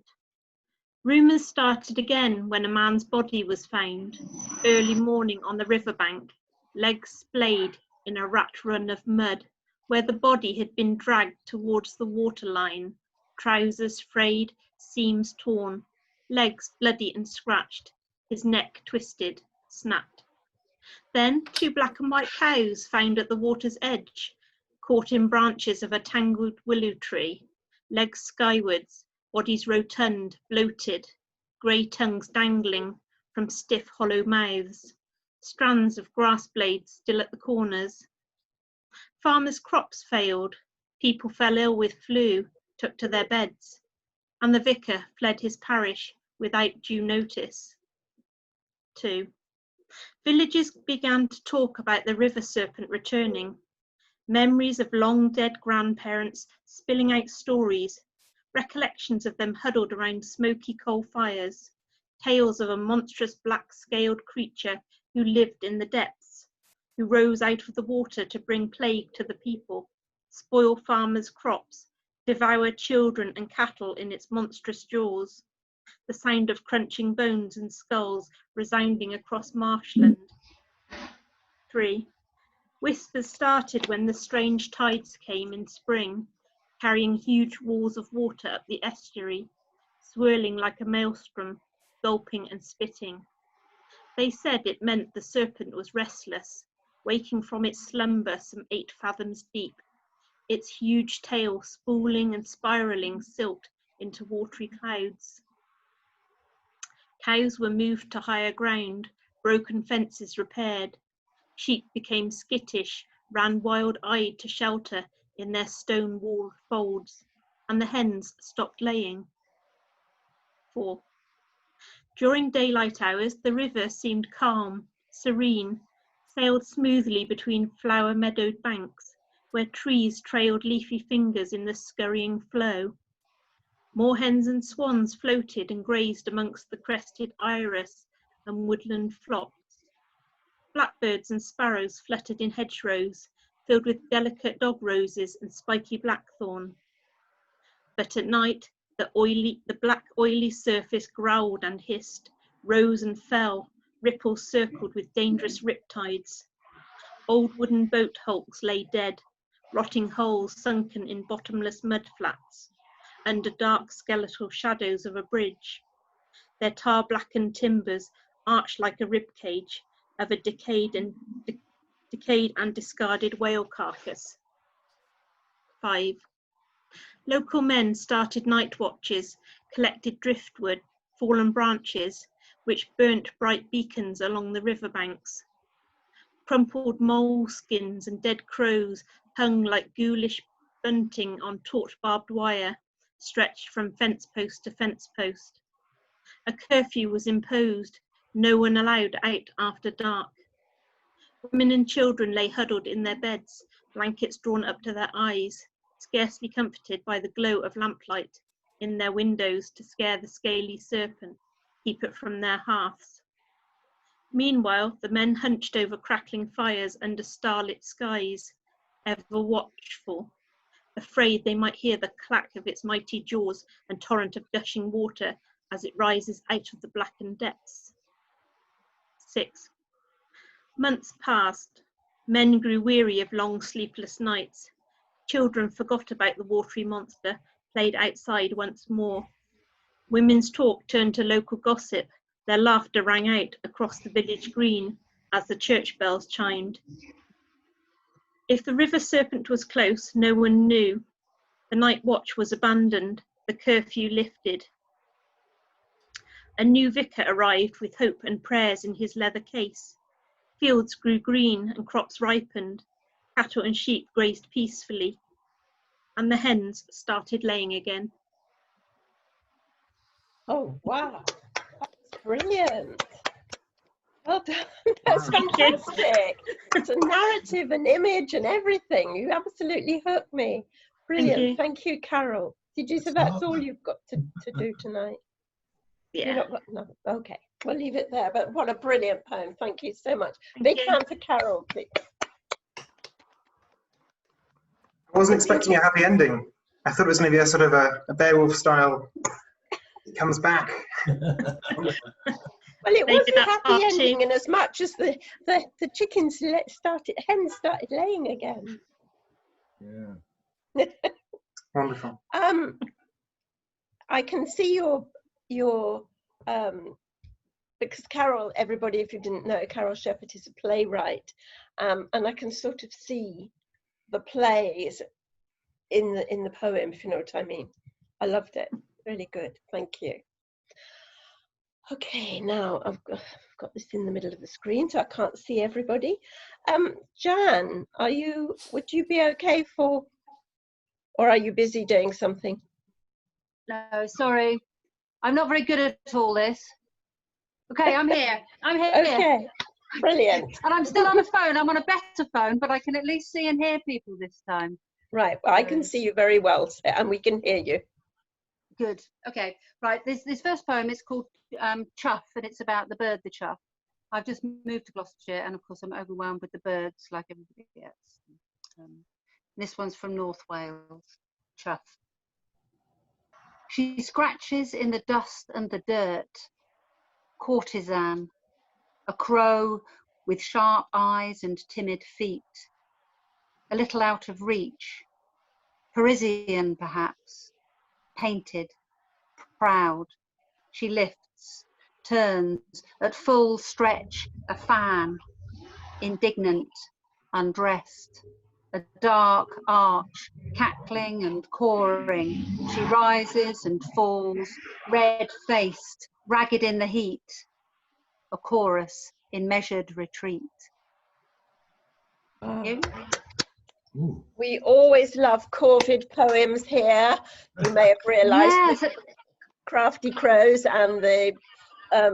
Rumours started again when a man's body was found early morning on the riverbank, legs splayed in a rat run of mud, where the body had been dragged towards the waterline, trousers frayed, seams torn, legs bloody and scratched, his neck twisted, snapped. Then 2 black and white cows found at the water's edge, caught in branches of a tangled willow tree, legs skywards, bodies rotund, bloated, grey tongues dangling from stiff, hollow mouths, strands of grass blades still at the corners. Farmers' crops failed, people fell ill with flu, took to their beds, and the vicar fled his parish without due notice. 2. Villagers began to talk about the river serpent returning, memories of long-dead grandparents spilling out stories, recollections of them huddled around smoky coal fires, tales of a monstrous black-scaled creature who lived in the depths, who rose out of the water to bring plague to the people, spoil farmers' crops, devour children and cattle in its monstrous jaws, the sound of crunching bones and skulls resounding across marshland. 3. Whispers started when the strange tides came in spring, carrying huge walls of water up the estuary, swirling like a maelstrom, gulping and spitting. They said it meant the serpent was restless, waking from its slumber some 8 fathoms deep, its huge tail spooling and spiralling silt into watery clouds. Cows were moved to higher ground, broken fences repaired. Sheep became skittish, ran wild-eyed to shelter in their stone-walled folds, and the hens stopped laying. 4. During daylight hours, the river seemed calm, serene, sailed smoothly between flower-meadowed banks, where trees trailed leafy fingers in the scurrying flow. Moorhens and swans floated and grazed amongst the crested iris and woodland flocks. Blackbirds and sparrows fluttered in hedgerows, filled with delicate dog roses and spiky blackthorn. But at night, the black oily surface growled and hissed, rose and fell, ripples circled with dangerous riptides. Old wooden boat hulks lay dead, rotting hulls sunken in bottomless mud flats, under dark skeletal shadows of a bridge. Their tar-blackened timbers arched like a ribcage of a decayed and discarded whale carcass. 5. Local men started night watches, collected driftwood, fallen branches, which burnt bright beacons along the riverbanks. Crumpled mole skins and dead crows hung like ghoulish bunting on taut barbed wire, stretched from fence post to fence post. A curfew was imposed, no one allowed out after dark. Women and children lay huddled in their beds, blankets drawn up to their eyes, scarcely comforted by the glow of lamplight in their windows to scare the scaly serpent, keep it from their hearths. Meanwhile, the men hunched over crackling fires under starlit skies, ever watchful, afraid they might hear the clack of its mighty jaws and torrent of gushing water as it rises out of the blackened depths. 6. Months passed. Men grew weary of long sleepless nights. Children forgot about the watery monster, played outside once more. Women's talk turned to local gossip. Their laughter rang out across the village green as the church bells chimed. If the river serpent was close, no one knew. The night watch was abandoned, the curfew lifted. A new vicar arrived with hope and prayers in his leather case. Fields grew green and crops ripened. Cattle and sheep grazed peacefully. And the hens started laying again. Oh, wow. That's brilliant. Well done. That's fantastic. It's a narrative, an image and everything. You absolutely hooked me. Brilliant. Thank you, Carol. Did you say that's all you've got to do tonight? Yeah. Not got, no. Okay, we'll leave it there. But what a brilliant poem. Thank you so much. Big hand for Carol, please. I wasn't expecting a happy ending. I thought it was maybe a sort of a Beowulf style. It comes back. Well, it was a happy ending in as much as the chickens hens started laying again. Yeah. Wonderful. I can see your because Carol, everybody, if you didn't know, Carol Shepherd is a playwright, and I can sort of see the plays in the poem, if you know what I mean. I loved it. Really good. Thank you. Okay, now I've got this in the middle of the screen, so I can't see everybody. Jan, would you be okay or are you busy doing something? No, sorry. I'm not very good at all this. Okay, I'm here. I'm here. Okay, brilliant. And I'm still on a phone. I'm on a better phone, but I can at least see and hear people this time. Right, well, I can see you very well, and we can hear you. Good. Okay. Right. This first poem is called Chuff, and it's about the bird, the chough. I've just moved to Gloucestershire, and of course I'm overwhelmed with the birds, like everybody else. This one's from North Wales. Chuff. She scratches in the dust and the dirt. Courtesan, a crow with sharp eyes and timid feet. A little out of reach. Parisian, perhaps. Painted, proud, she lifts, turns, at full stretch, a fan, indignant, undressed. A dark arch, cackling and cawing, she rises and falls, red-faced, ragged in the heat. A chorus in measured retreat. Thank you. We always love Corvid poems here. You may have realised Yes. that Crafty Crows and the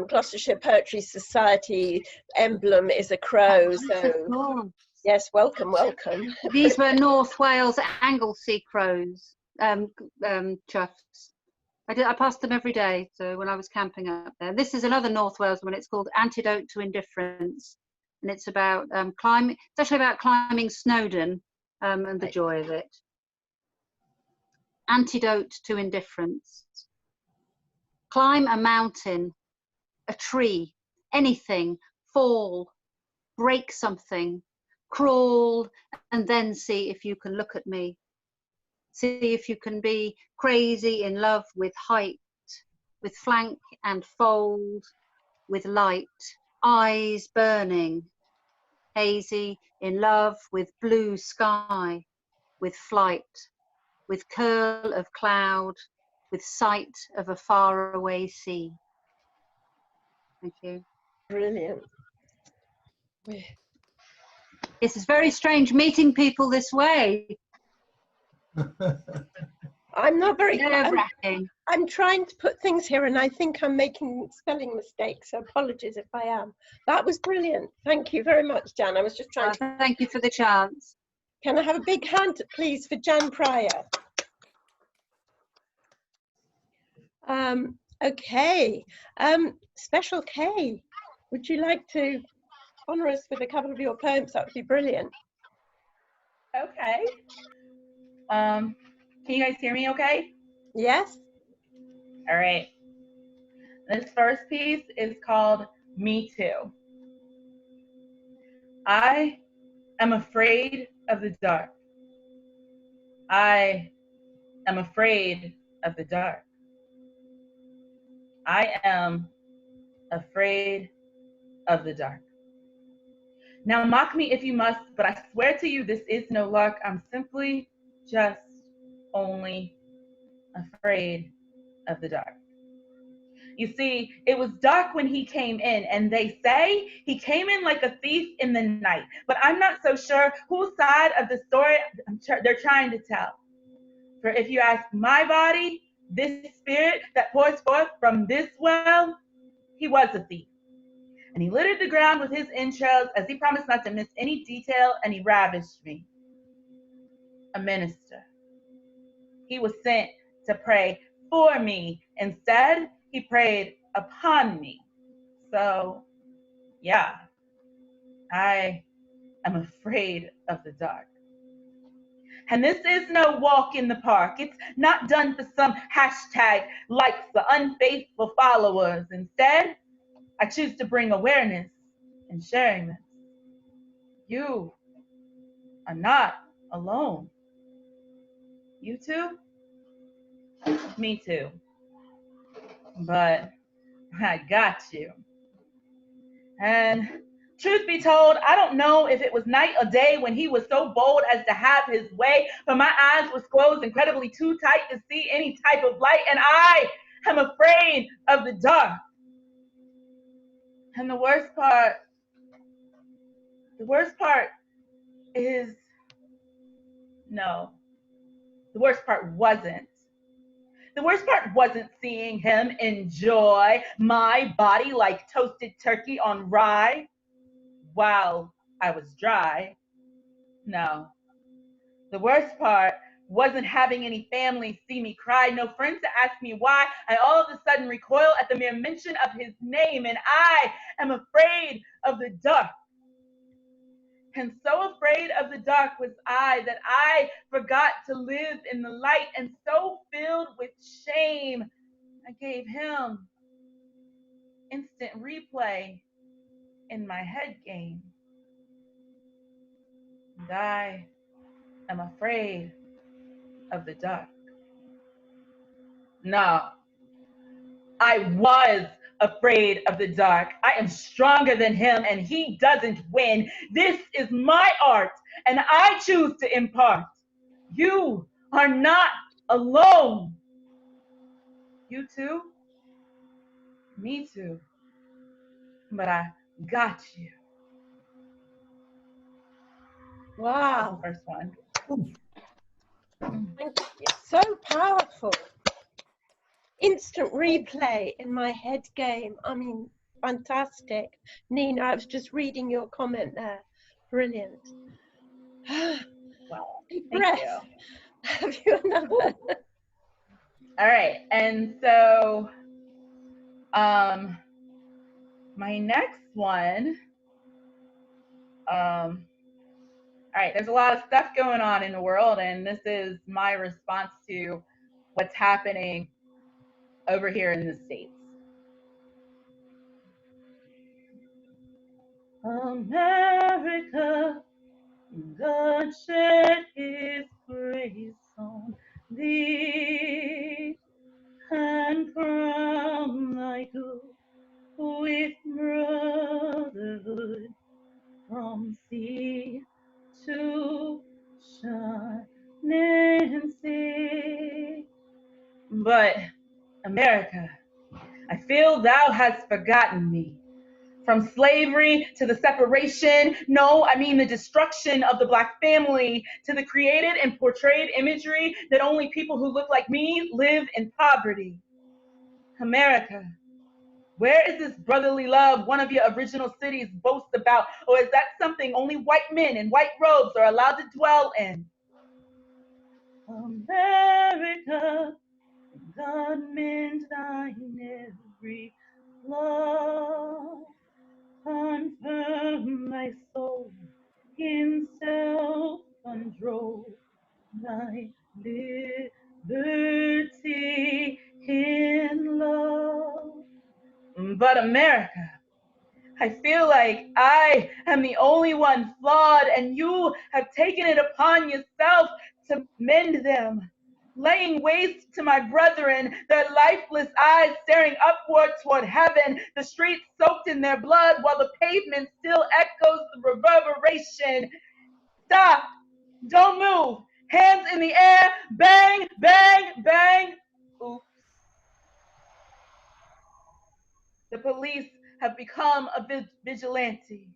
Gloucestershire Poetry Society emblem is a crow. So yes, welcome, welcome. These were North Wales Anglesey crows, chuffs. I passed them every day, so when I was camping up there. This is another North Wales one. It's called Antidote to Indifference, and it's about climbing. It's actually about climbing Snowdon and the joy of it. Antidote to Indifference. Climb a mountain, a tree, anything, fall, break something, crawl, and then see if you can look at me. See if you can be crazy in love with height, with flank and fold, with light, eyes burning, hazy in love with blue sky, with flight, with curl of cloud, with sight of a faraway sea. Thank you. Brilliant. This is very strange meeting people this way. I'm not very nerve-wracking. I'm trying to put things here and I think I'm making spelling mistakes, so apologies if I am. That was brilliant. Thank you very much, Jan. I was just trying to... Thank you for the chance. Can I have a big hand, please, for Jan Pryor? Okay. Special K, would you like to honour us with a couple of your poems? That would be brilliant. Okay. Can you guys hear me okay? Yes. All right. This first piece is called Me Too. I am afraid of the dark. I am afraid of the dark. I am afraid of the dark. Now mock me if you must, but I swear to you this is no luck. I'm simply just only afraid of the dark. You see, it was dark when he came in, and they say he came in like a thief in the night. But I'm not so sure whose side of the story they're trying to tell. For if you ask my body, this spirit that pours forth from this well, he was a thief. And he littered the ground with his entrails as he promised not to miss any detail, and he ravished me. A minister. He was sent to pray for me. Instead, he preyed upon me. So, yeah, I am afraid of the dark. And this is no walk in the park. It's not done for some hashtag likes the unfaithful followers. Instead, I choose to bring awareness in sharing this. You are not alone. You too? Me too. But I got you. And truth be told, I don't know if it was night or day when he was so bold as to have his way, but my eyes was closed incredibly too tight to see any type of light, and I am afraid of the dark. And the worst part is, no, the worst part wasn't. The worst part wasn't seeing him enjoy my body like toasted turkey on rye while I was dry. No. The worst part wasn't having any family see me cry, no friends to ask me why. I all of a sudden recoil at the mere mention of his name, and I am afraid of the dark. And so afraid of the dark was I that I forgot to live in the light, and so filled with shame, I gave him instant replay in my head game. And I am afraid of the dark. No, I was afraid of the dark. I am stronger than him, and he doesn't win. This is my art, and I choose to impart. You are not alone. You too? Me too. But I got you. Wow. That's the first one. Thank you. So powerful. Instant replay in my head game. I mean, fantastic. Nina, I was just reading your comment there. Brilliant. Wow. Deep Thank breath. you. Have you another? All right, and so my next one, all right, there's a lot of stuff going on in the world, and this is my response to what's happening over here in the States. America, God shed his grace on thee, and crown thy good with brotherhood from sea to shining sea. But America, I feel thou hast forgotten me. From slavery to the separation, no, I mean the destruction of the Black family, to the created and portrayed imagery that only people who look like me live in poverty. America, where is this brotherly love one of your original cities boast about? Or is that something only white men in white robes are allowed to dwell in? America, God meant thine every law. Confirm thy soul in self-control, thy liberty in love. But America, I feel like I am the only one flawed, and you have taken it upon yourself to mend them, laying waste to my brethren, their lifeless eyes staring upward toward heaven, the streets soaked in their blood while the pavement still echoes the reverberation. Stop, don't move, hands in the air, bang, bang, bang. Oops. The police have become a vigilante.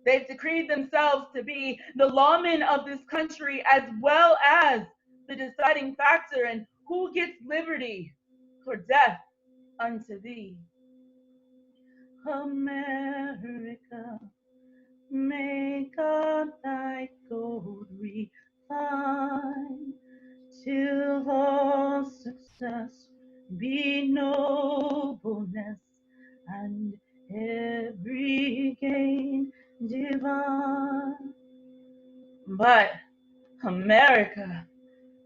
They've decreed themselves to be the lawmen of this country, as well as the deciding factor in who gets liberty or death unto thee. America, may God thy gold refine, till all success be nobleness, and every gain divine. But America,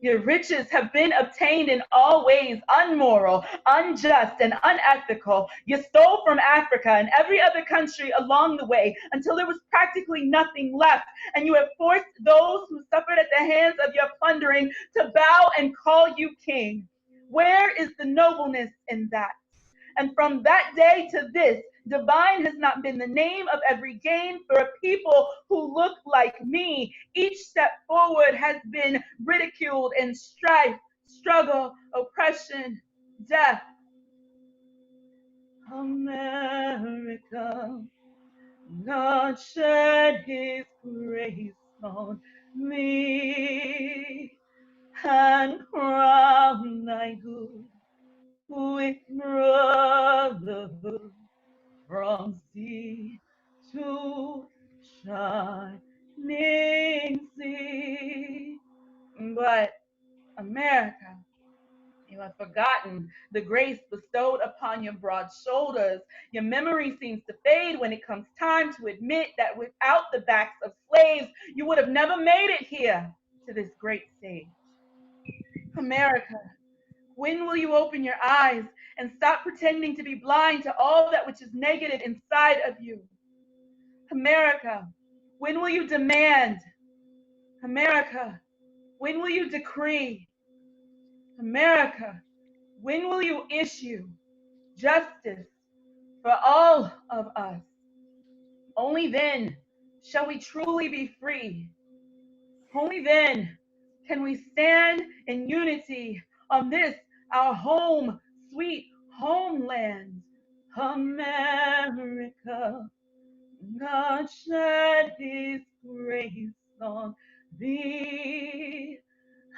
your riches have been obtained in all ways unmoral, unjust, and unethical. You stole from Africa and every other country along the way until there was practically nothing left, and you have forced those who suffered at the hands of your plundering to bow and call you king. Where is the nobleness in that? And from that day to this, divine has not been the name of every gain for a people who look like me. Each step forward has been ridiculed in strife, struggle, oppression, death. America, God shed his grace on me, and crown thy good with brotherhood from sea to shining sea. But America, you have forgotten the grace bestowed upon your broad shoulders. Your memory seems to fade when it comes time to admit that without the backs of slaves, you would have never made it here to this great stage. America, when will you open your eyes and stop pretending to be blind to all that which is negative inside of you? America, when will you demand? America, when will you decree? America, when will you issue justice for all of us. Only then shall we truly be free. Only then can we stand in unity on this, our home, sweet homeland, America. God shed his grace on thee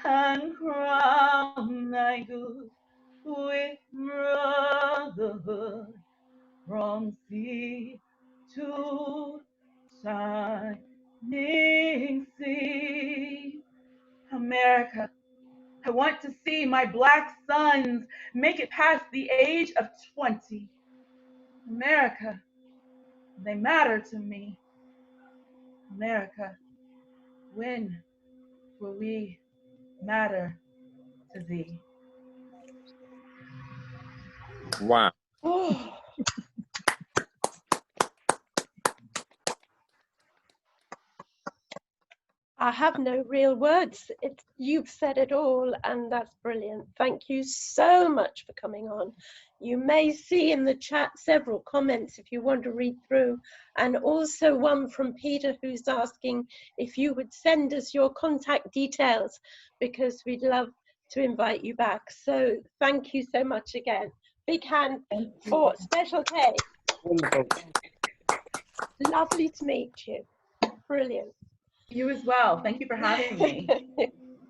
and crown thy good with brotherhood from sea to shining sea. America, I want to see my Black sons make it past the age of 20. America, they matter to me. America, when will we matter to thee? Wow. Oh, I have no real words. You've said it all, and that's brilliant. Thank you so much for coming on. You may see in the chat several comments if you want to read through, and also one from Peter who's asking if you would send us your contact details, because we'd love to invite you back. So thank you so much again. Big hand for Special K. Lovely to meet you. Brilliant. You as well. Thank you for having me.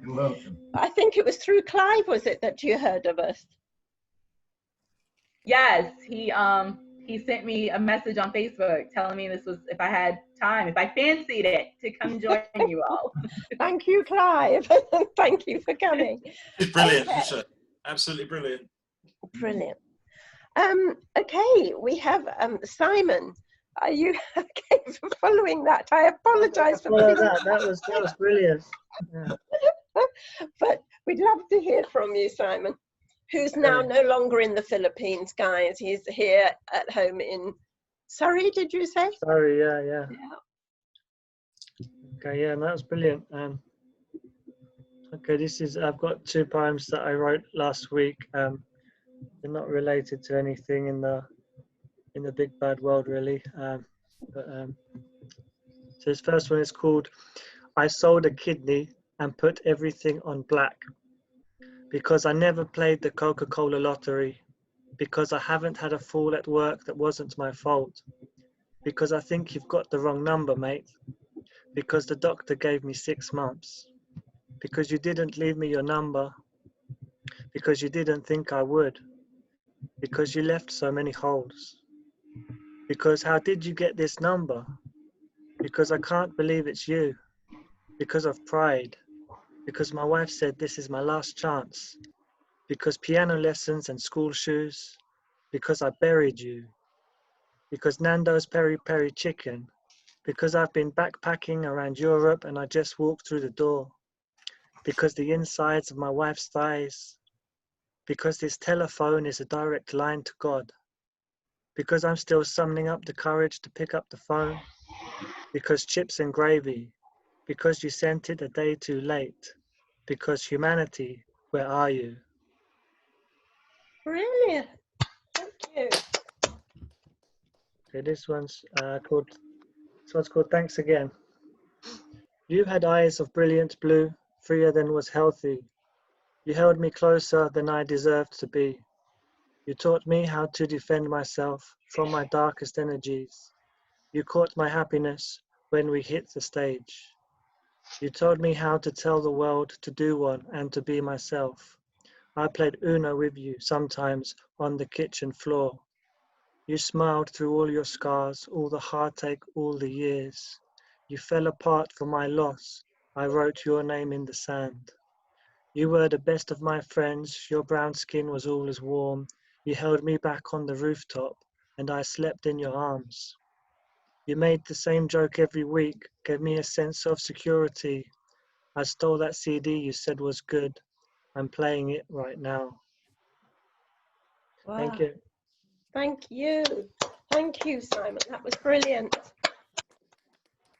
You're welcome. I think it was through Clive, was it, that you heard of us? Yes, he sent me a message on Facebook telling me this was, if I had time, if I fancied it, to come join you all. Thank you, Clive. Thank you for coming. It's brilliant, Okay. isn't it? Absolutely brilliant. Brilliant. Okay, we have Simon. Are you okay for following that? I apologise for Follow that. That was brilliant. Yeah. But we'd love to hear from you, Simon, who's now no longer in the Philippines, guys. He's here at home in Surrey, did you say? Sorry, yeah. Okay, yeah, that was brilliant. Okay, I've got 2 poems that I wrote last week. They're not related to anything in the big bad world, really. So this first one is called "I Sold a Kidney and Put Everything on Black because I never played the Coca-Cola lottery, because I haven't had a fall at work that wasn't my fault, because I think you've got the wrong number, mate, because the doctor gave me 6 months, because you didn't leave me your number, because you didn't think I would, because you left so many holes, because how did you get this number, because I can't believe it's you, because of pride, because my wife said this is my last chance, because piano lessons and school shoes, because I buried you, because Nando's peri peri chicken, because I've been backpacking around Europe and I just walked through the door, because the insides of my wife's thighs, because this telephone is a direct line to God, because I'm still summoning up the courage to pick up the phone, because chips and gravy, because you sent it a day too late, because humanity, where are you? Brilliant. Thank you. Okay, this one's called Thanks Again. You had eyes of brilliant blue, freer than was healthy. You held me closer than I deserved to be. You taught me how to defend myself from my darkest energies. You caught my happiness when we hit the stage. You told me how to tell the world to do one and to be myself. I played Uno with you sometimes on the kitchen floor. You smiled through all your scars, all the heartache, all the years. You fell apart for my loss. I wrote your name in the sand. You were the best of my friends. Your brown skin was always warm. You held me back on the rooftop, and I slept in your arms. You made the same joke every week, gave me a sense of security. I stole that CD you said was good. I'm playing it right now. Wow. Thank you. Thank you. Thank you, Simon. That was brilliant.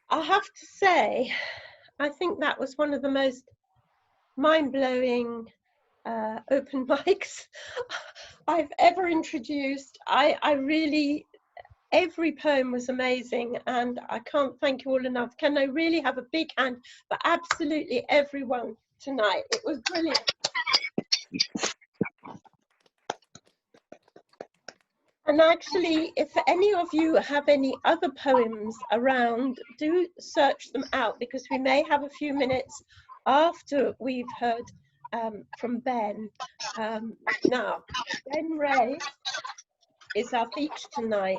I have to say, I think that was one of the most mind-blowing open mics I've ever introduced. I really, every poem was amazing, and I can't thank you all enough. Can I really have a big hand for absolutely everyone tonight? It was brilliant. And actually, if any of you have any other poems around, do search them out, because we may have a few minutes after we've heard from Ben. Now, Ben Ray is our feature tonight,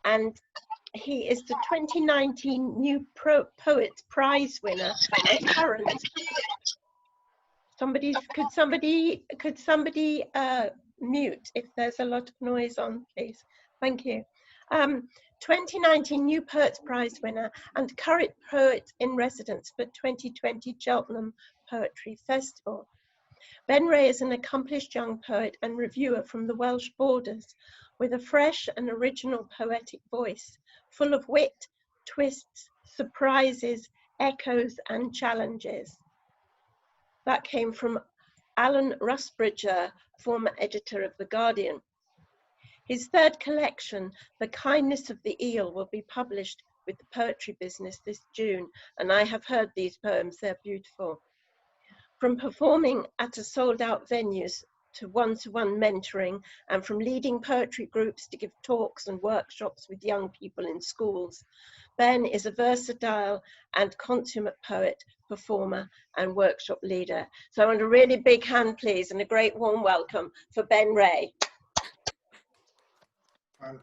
and he is the 2019 New Poets Prize winner and current. Could somebody mute if there's a lot of noise on, please? Thank you. 2019 New Poets Prize winner and current poet in residence for 2020 Cheltenham Poetry Festival. Ben Ray is an accomplished young poet and reviewer from the Welsh borders, with a fresh and original poetic voice, full of wit, twists, surprises, echoes, and challenges. That came from Alan Rusbridger, former editor of The Guardian. His third collection, The Kindness of the Eel, will be published with the Poetry Business this June, and I have heard these poems, they're beautiful. From performing at a sold-out venues to one-to-one mentoring, and from leading poetry groups to give talks and workshops with young people in schools, Ben is a versatile and consummate poet, performer, and workshop leader. So I want a really big hand, please, and a great warm welcome for Ben Ray.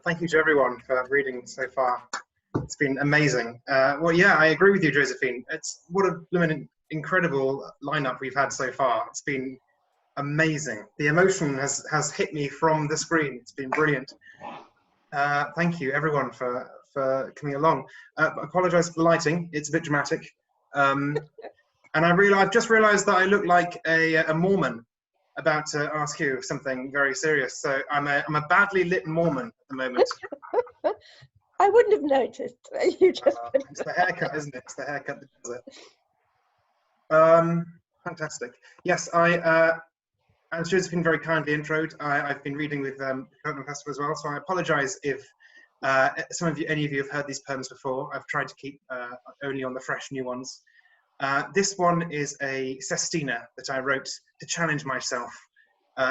Thank you to everyone for reading so far. It's been amazing. Well, yeah, I agree with you, Josephine. What a incredible lineup we've had so far. It's been amazing. The emotion has hit me from the screen. It's been brilliant. Thank you, everyone, for coming along. I apologise for the lighting. It's a bit dramatic. And I've just realised that I look like a Mormon about to ask you something very serious. So I'm a badly lit Mormon at the moment. I wouldn't have noticed. You just it's the haircut, isn't it? It's the haircut that does it. Fantastic. Yes, as Josephine very kindly introed, I've been reading with the Cheltenham Festival as well, so I apologise if any of you have heard these poems before. I've tried to keep only on the fresh new ones. This one is a sestina that I wrote to challenge myself.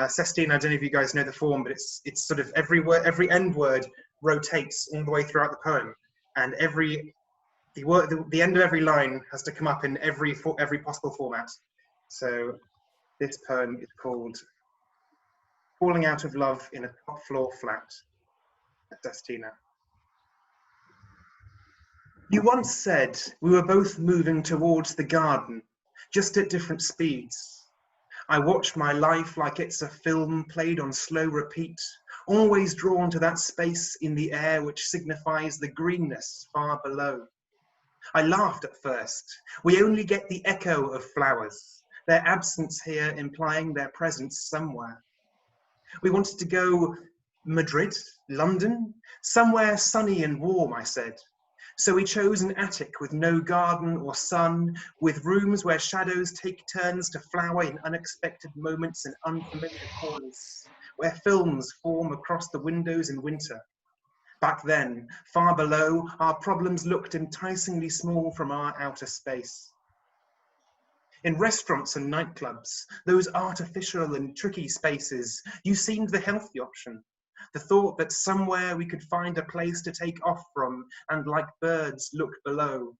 Sestina, I don't know if you guys know the form, but it's sort of every end word rotates all the way throughout the poem, and the end of every line has to come up in every possible format. So this poem is called Falling Out of Love in a Top Floor Flat, a sestina. You once said we were both moving towards the garden, just at different speeds. I watched my life like it's a film played on slow repeat, always drawn to that space in the air which signifies the greenness far below. I laughed at first. We only get the echo of flowers, their absence here implying their presence somewhere. We wanted to go Madrid, London, somewhere sunny and warm, I said. So we chose an attic with no garden or sun, with rooms where shadows take turns to flower in unexpected moments in unfamiliar corners, where films form across the windows in winter. Back then, far below, our problems looked enticingly small from our outer space. In restaurants and nightclubs, those artificial and tricky spaces, you seemed the healthy option. The thought that somewhere we could find a place to take off from and like birds look below.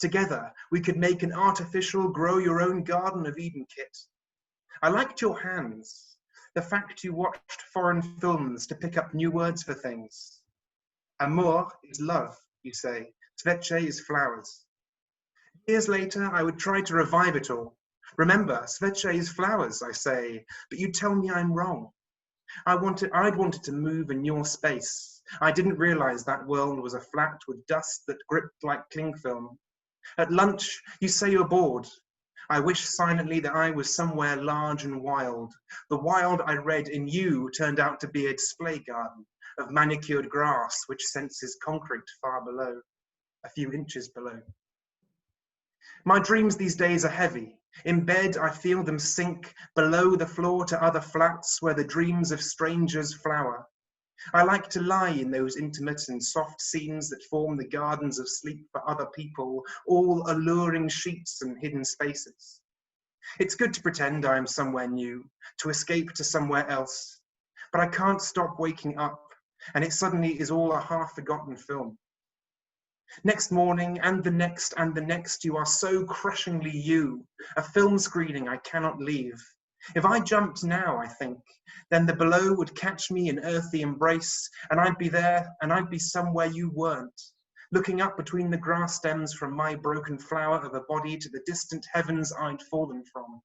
Together, we could make an artificial grow your own Garden of Eden kit. I liked your hands, the fact you watched foreign films to pick up new words for things. Amour is love, you say. Svece is flowers. Years later, I would try to revive it all. Remember, Svece is flowers, I say, but you tell me I'm wrong. I'd wanted to move in your space. I didn't realize that world was a flat with dust that gripped like cling film. At lunch, you say you're bored. I wish silently that I was somewhere large and wild. The wild I read in you turned out to be a display garden of manicured grass which senses concrete far below, a few inches below. My dreams these days are heavy. In bed, I feel them sink below the floor to other flats where the dreams of strangers flower. I like to lie in those intimate and soft scenes that form the gardens of sleep for other people, all alluring sheets and hidden spaces. It's good to pretend I am somewhere new, to escape to somewhere else, but I can't stop waking up, and it suddenly is all a half-forgotten film. Next morning, and the next, you are so crushingly you, a film screening I cannot leave. If I jumped now, I think, then the below would catch me in earthy embrace, and I'd be there, and I'd be somewhere you weren't, looking up between the grass stems from my broken flower of a body to the distant heavens I'd fallen from.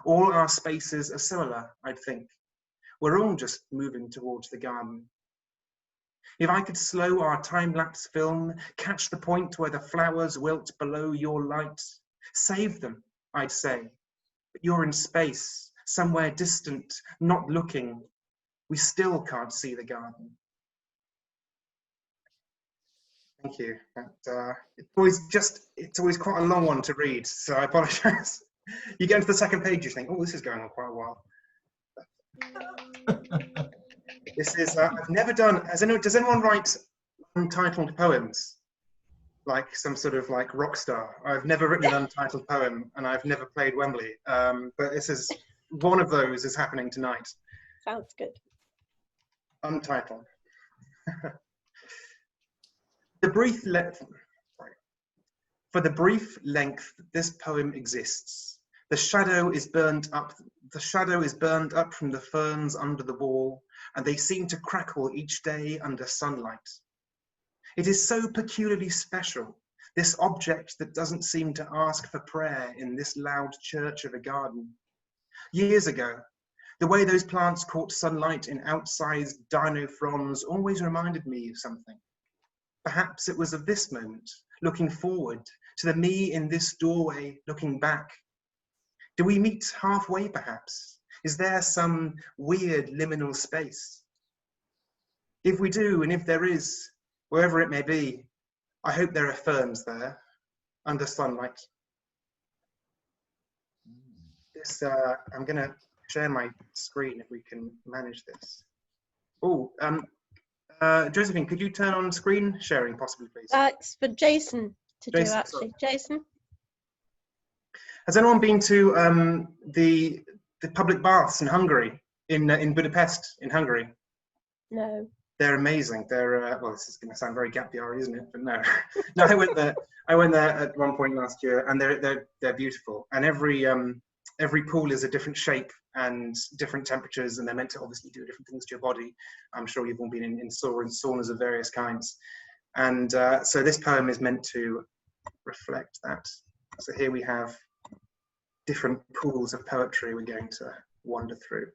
All our spaces are similar, I'd think. We're all just moving towards the garden. If I could slow our time-lapse film, catch the point where the flowers wilt below your light, save them, I'd say. But you're in space, somewhere distant, not looking. We still can't see the garden. Thank you. It's always quite a long one to read, so I apologise. You get into the second page, you think, oh, this is going on quite a while. This is, I've never done, does anyone write untitled poems? Like some sort of like rock star. I've never written an untitled poem and I've never played Wembley. But this is, one of those is happening tonight. Sounds good. Untitled. For the brief length this poem exists, the shadow is burned up from the ferns under the wall, and they seem to crackle each day under sunlight. It is so peculiarly special, this object that doesn't seem to ask for prayer in this loud church of a garden. Years ago, the way those plants caught sunlight in outsized dino fronds always reminded me of something. Perhaps it was of this moment, looking forward, to the me in this doorway looking back. Do we meet halfway, perhaps? Is there some weird liminal space? If we do, and if there is, wherever it may be, I hope there are ferns there, under sunlight. This, I'm going to share my screen if we can manage this. Oh, Josephine, could you turn on screen sharing possibly, please? It's for Jason to do, actually. Sorry. Jason? Has anyone been to the public baths in Hungary, in Budapest, in Hungary? No. They're amazing. They're well, this is going to sound very gap year, isn't it? But no, no. I went there at one point last year, and they're beautiful. And every pool is a different shape and different temperatures, and they're meant to obviously do different things to your body. I'm sure you've all been in saunas of various kinds. And so this poem is meant to reflect that. So here we have different pools of poetry we're going to wander through.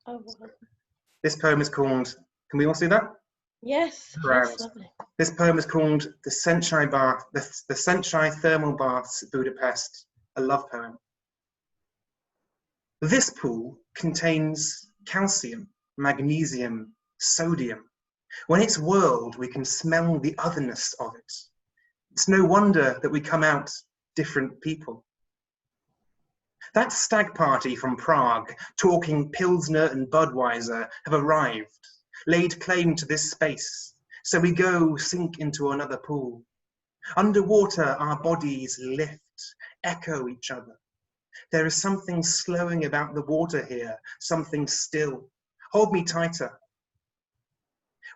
Oh, wow. This poem is called, can we all see that? Yes, yes, lovely. This poem is called The Senchai Bath, the Senchai Thermal Baths at Budapest, a love poem. This pool contains calcium, magnesium, sodium. When it's whirled, we can smell the otherness of it. It's no wonder that we come out different people. That stag party from Prague, talking Pilsner and Budweiser, have arrived, laid claim to this space, so we go sink into another pool. Underwater, our bodies lift, echo each other. There is something slowing about the water here, something still. Hold me tighter.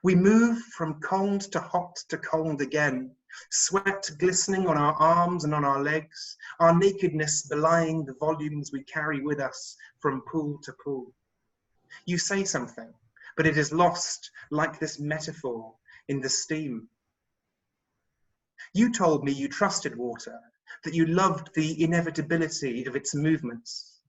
We move from cold to hot to cold again, sweat glistening on our arms and on our legs, our nakedness belying the volumes we carry with us from pool to pool. You say something, but it is lost like this metaphor in the steam. You told me you trusted water, that you loved the inevitability of its movements.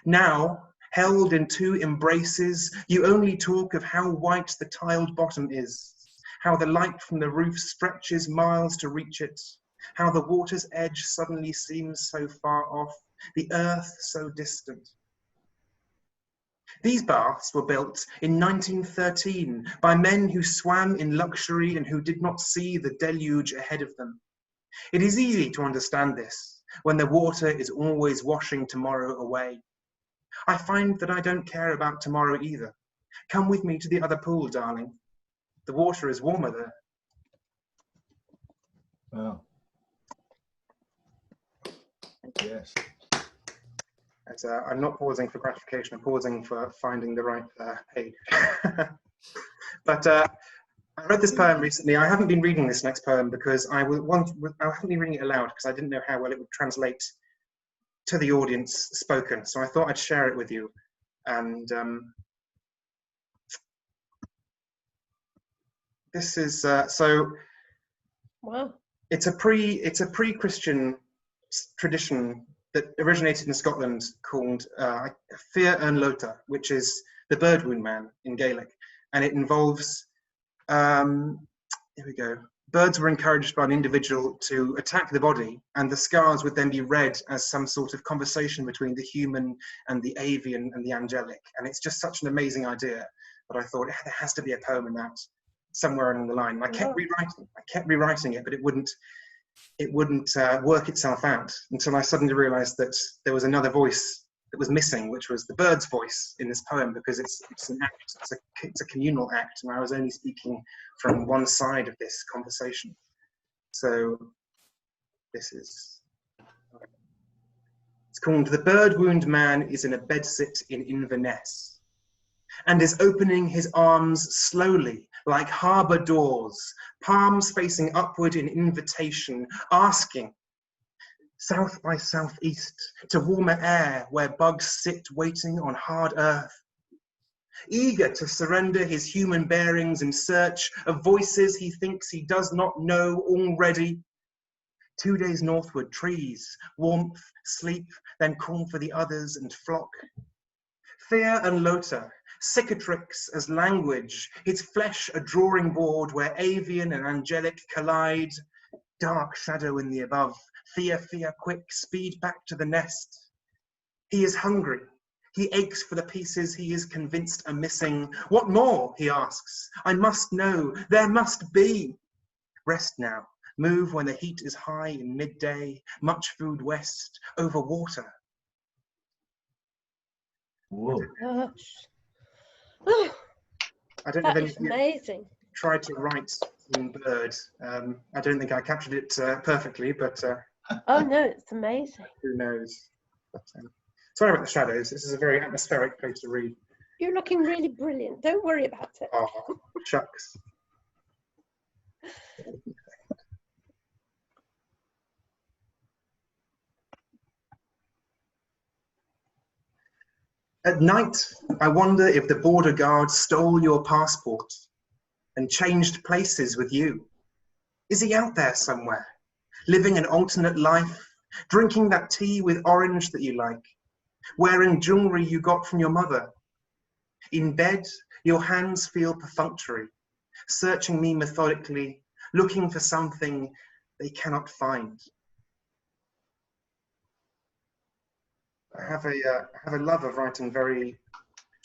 Now, held in two embraces, you only talk of how white the tiled bottom is, how the light from the roof stretches miles to reach it, how the water's edge suddenly seems so far off, the earth so distant. These baths were built in 1913 by men who swam in luxury and who did not see the deluge ahead of them. It is easy to understand this. when the water is always washing tomorrow away. I find that I don't care about tomorrow either. Come with me to the other pool, darling. The water is warmer there. Wow. Yes. As, I'm not pausing for gratification, I'm pausing for finding the right page. But I read this poem recently. I haven't been reading this next poem because I haven't been reading it aloud because I didn't know how well it would translate to the audience spoken. So I thought I'd share it with you. And this is so. Wow. It's a pre-Christian tradition that originated in Scotland called Fear an Lota, which is the bird wound man in Gaelic, and it involves. Here we go. Birds were encouraged by an individual to attack the body, and the scars would then be read as some sort of conversation between the human and the avian and the angelic. And it's just such an amazing idea that I thought there has to be a poem in that somewhere along the line. And I kept rewriting it, but it wouldn't work itself out until I suddenly realized that there was another voice that was missing, which was the bird's voice in this poem, because it's an act, it's a communal act, and I was only speaking from one side of this conversation. So this is, it's called The Bird Wound Man is in a Bedsit in Inverness, and is opening his arms slowly like harbour doors, palms facing upward in invitation, asking, south by southeast, to warmer air where bugs sit waiting on hard earth, eager to surrender his human bearings in search of voices he thinks he does not know already. 2 days northward, trees, warmth, sleep, then call for the others and flock. Fear and Lota, cicatrix as language, his flesh a drawing board where avian and angelic collide, dark shadow in the above, fear, quick, speed back to the nest. He is hungry. He aches for the pieces he is convinced are missing. What more, he asks. I must know. There must be. Rest now. Move when the heat is high in midday. Much food west. Over water. Whoa. Gosh. I don't know if That any is of you amazing. tried to write in bird. I don't think I captured it perfectly, but Oh no, it's amazing. who knows? But, sorry about the shadows. This is a very atmospheric place to read. You're looking really brilliant. Don't worry about it. Oh, shucks. At night, I wonder if the border guard stole your passport and changed places with you. Is he out there somewhere, living an alternate life, drinking that tea with orange that you like, wearing jewelry you got from your mother? In bed, your hands feel perfunctory, searching me methodically, looking for something they cannot find. I have a love of writing very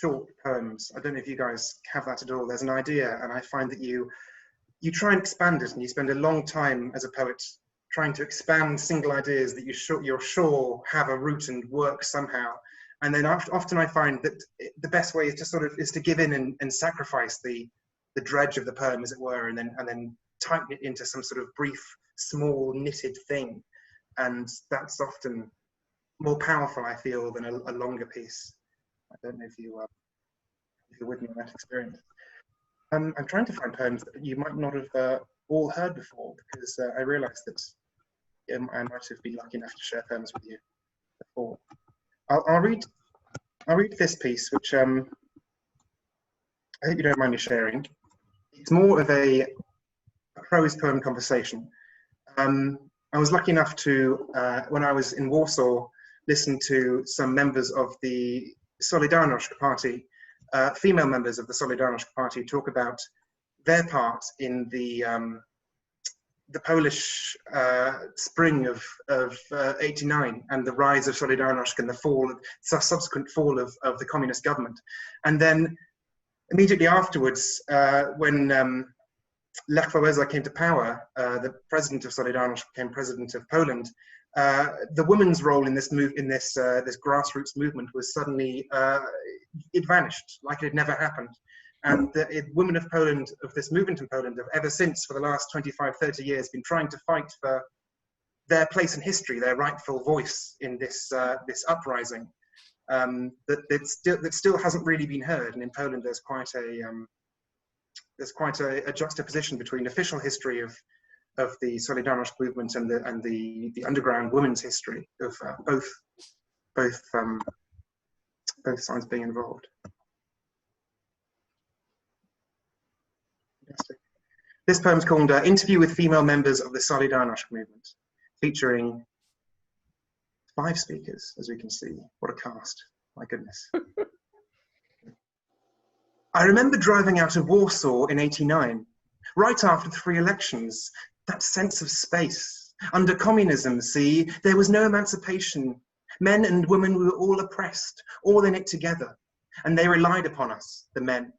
short poems. I don't know if you guys have that at all. There's an idea, and I find that you try and expand it, and you spend a long time as a poet trying to expand single ideas that you're sure have a root and work somehow. And then often I find that the best way is to give in and sacrifice the dredge of the poem, as it were, and then tighten it into some sort of brief, small, knitted thing. And that's often more powerful, I feel, than a longer piece. I don't know if you're with me on that experience. I'm trying to find poems that you might not have all heard before, because I realised that I might have been lucky enough to share poems with you before. I'll read this piece, which I hope you don't mind me sharing. It's more of a prose poem conversation. I was lucky enough to, when I was in Warsaw, listen to some members of the Solidarność Party, female members of the Solidarność Party, talk about their part in the Polish spring of '89 and the rise of Solidarność and the subsequent fall of the communist government. And then immediately afterwards, when Lech Wałęsa came to power, the president of Solidarność became president of Poland. the women's role in this this grassroots movement was suddenly it vanished like it had never happened. And the women of Poland, of this movement in Poland, have ever since, for the last 25, 30 years, been trying to fight for their place in history, their rightful voice in this this uprising that still hasn't really been heard. And in Poland, there's quite a juxtaposition between official history of the Solidarność movement and the underground women's history of both sides being involved. This poem's called Interview with Female Members of the Solidarność movement, featuring 5 speakers, as we can see. What a cast, my goodness. I remember driving out of Warsaw in '89, right after the free elections. That sense of space. Under communism, see, there was no emancipation. Men and women were all oppressed, all in it together. And they relied upon us, the men.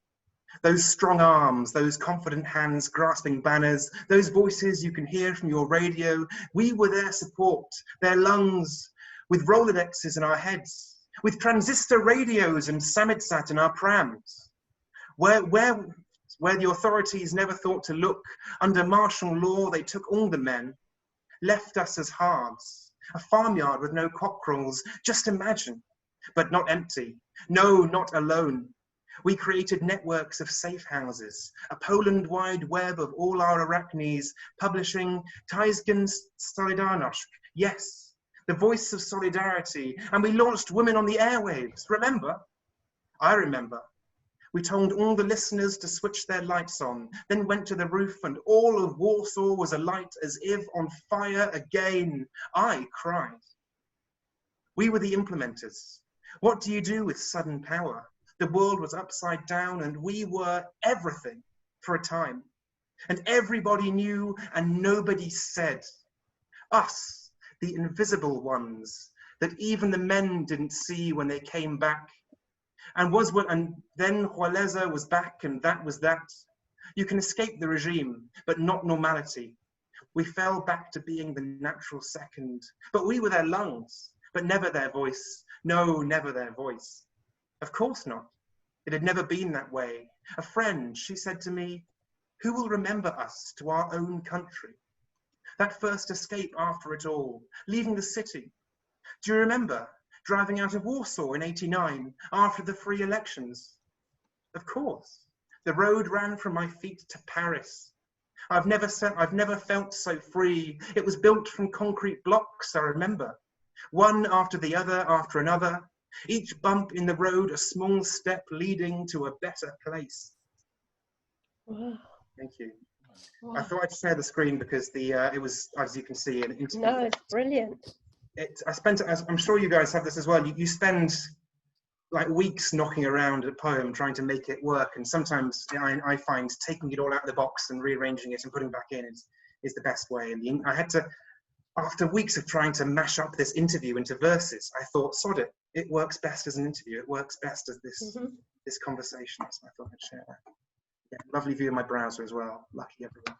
Those strong arms, those confident hands grasping banners, those voices you can hear from your radio, we were their support, their lungs, with Rolodexes in our heads, with transistor radios and Samitsat in our prams. Where the authorities never thought to look, under martial law they took all the men, left us as halves, a farmyard with no cockerels, just imagine, but not empty, no, not alone. We created networks of safe houses, a Poland-wide web of all our arachnes, publishing Tajskin Solidarność, yes, the voice of solidarity, and we launched Women on the Airwaves, remember? I remember. We told all the listeners to switch their lights on, then went to the roof and all of Warsaw was alight as if on fire again. I cried. We were the implementers. What do you do with sudden power? The world was upside down and we were everything for a time. And everybody knew and nobody said. Us, the invisible ones, that even the men didn't see when they came back. And then Jualeza was back and that was that. You can escape the regime, but not normality. We fell back to being the natural second, but we were their lungs, but never their voice. No, never their voice. Of course not. It had never been that way. A friend, she said to me, who will remember us to our own country? That first escape after it all, leaving the city. Do you remember? Driving out of Warsaw in '89 after the free elections. Of course, the road ran from my feet to Paris. I've never felt so free. It was built from concrete blocks, I remember. One after the other after another. Each bump in the road a small step leading to a better place. Wow. Thank you. Wow. I thought I'd share the screen because it was, as you can see, an interview. No, it's brilliant. I'm sure you guys have this as well. You spend like weeks knocking around a poem trying to make it work, and sometimes I find taking it all out of the box and rearranging it and putting it back in is the best way. And I had to, after weeks of trying to mash up this interview into verses, I thought, sod it, it works best as an interview. It works best as this this conversation. So I thought I'd share that. Yeah, lovely view of my browser as well. Lucky everyone.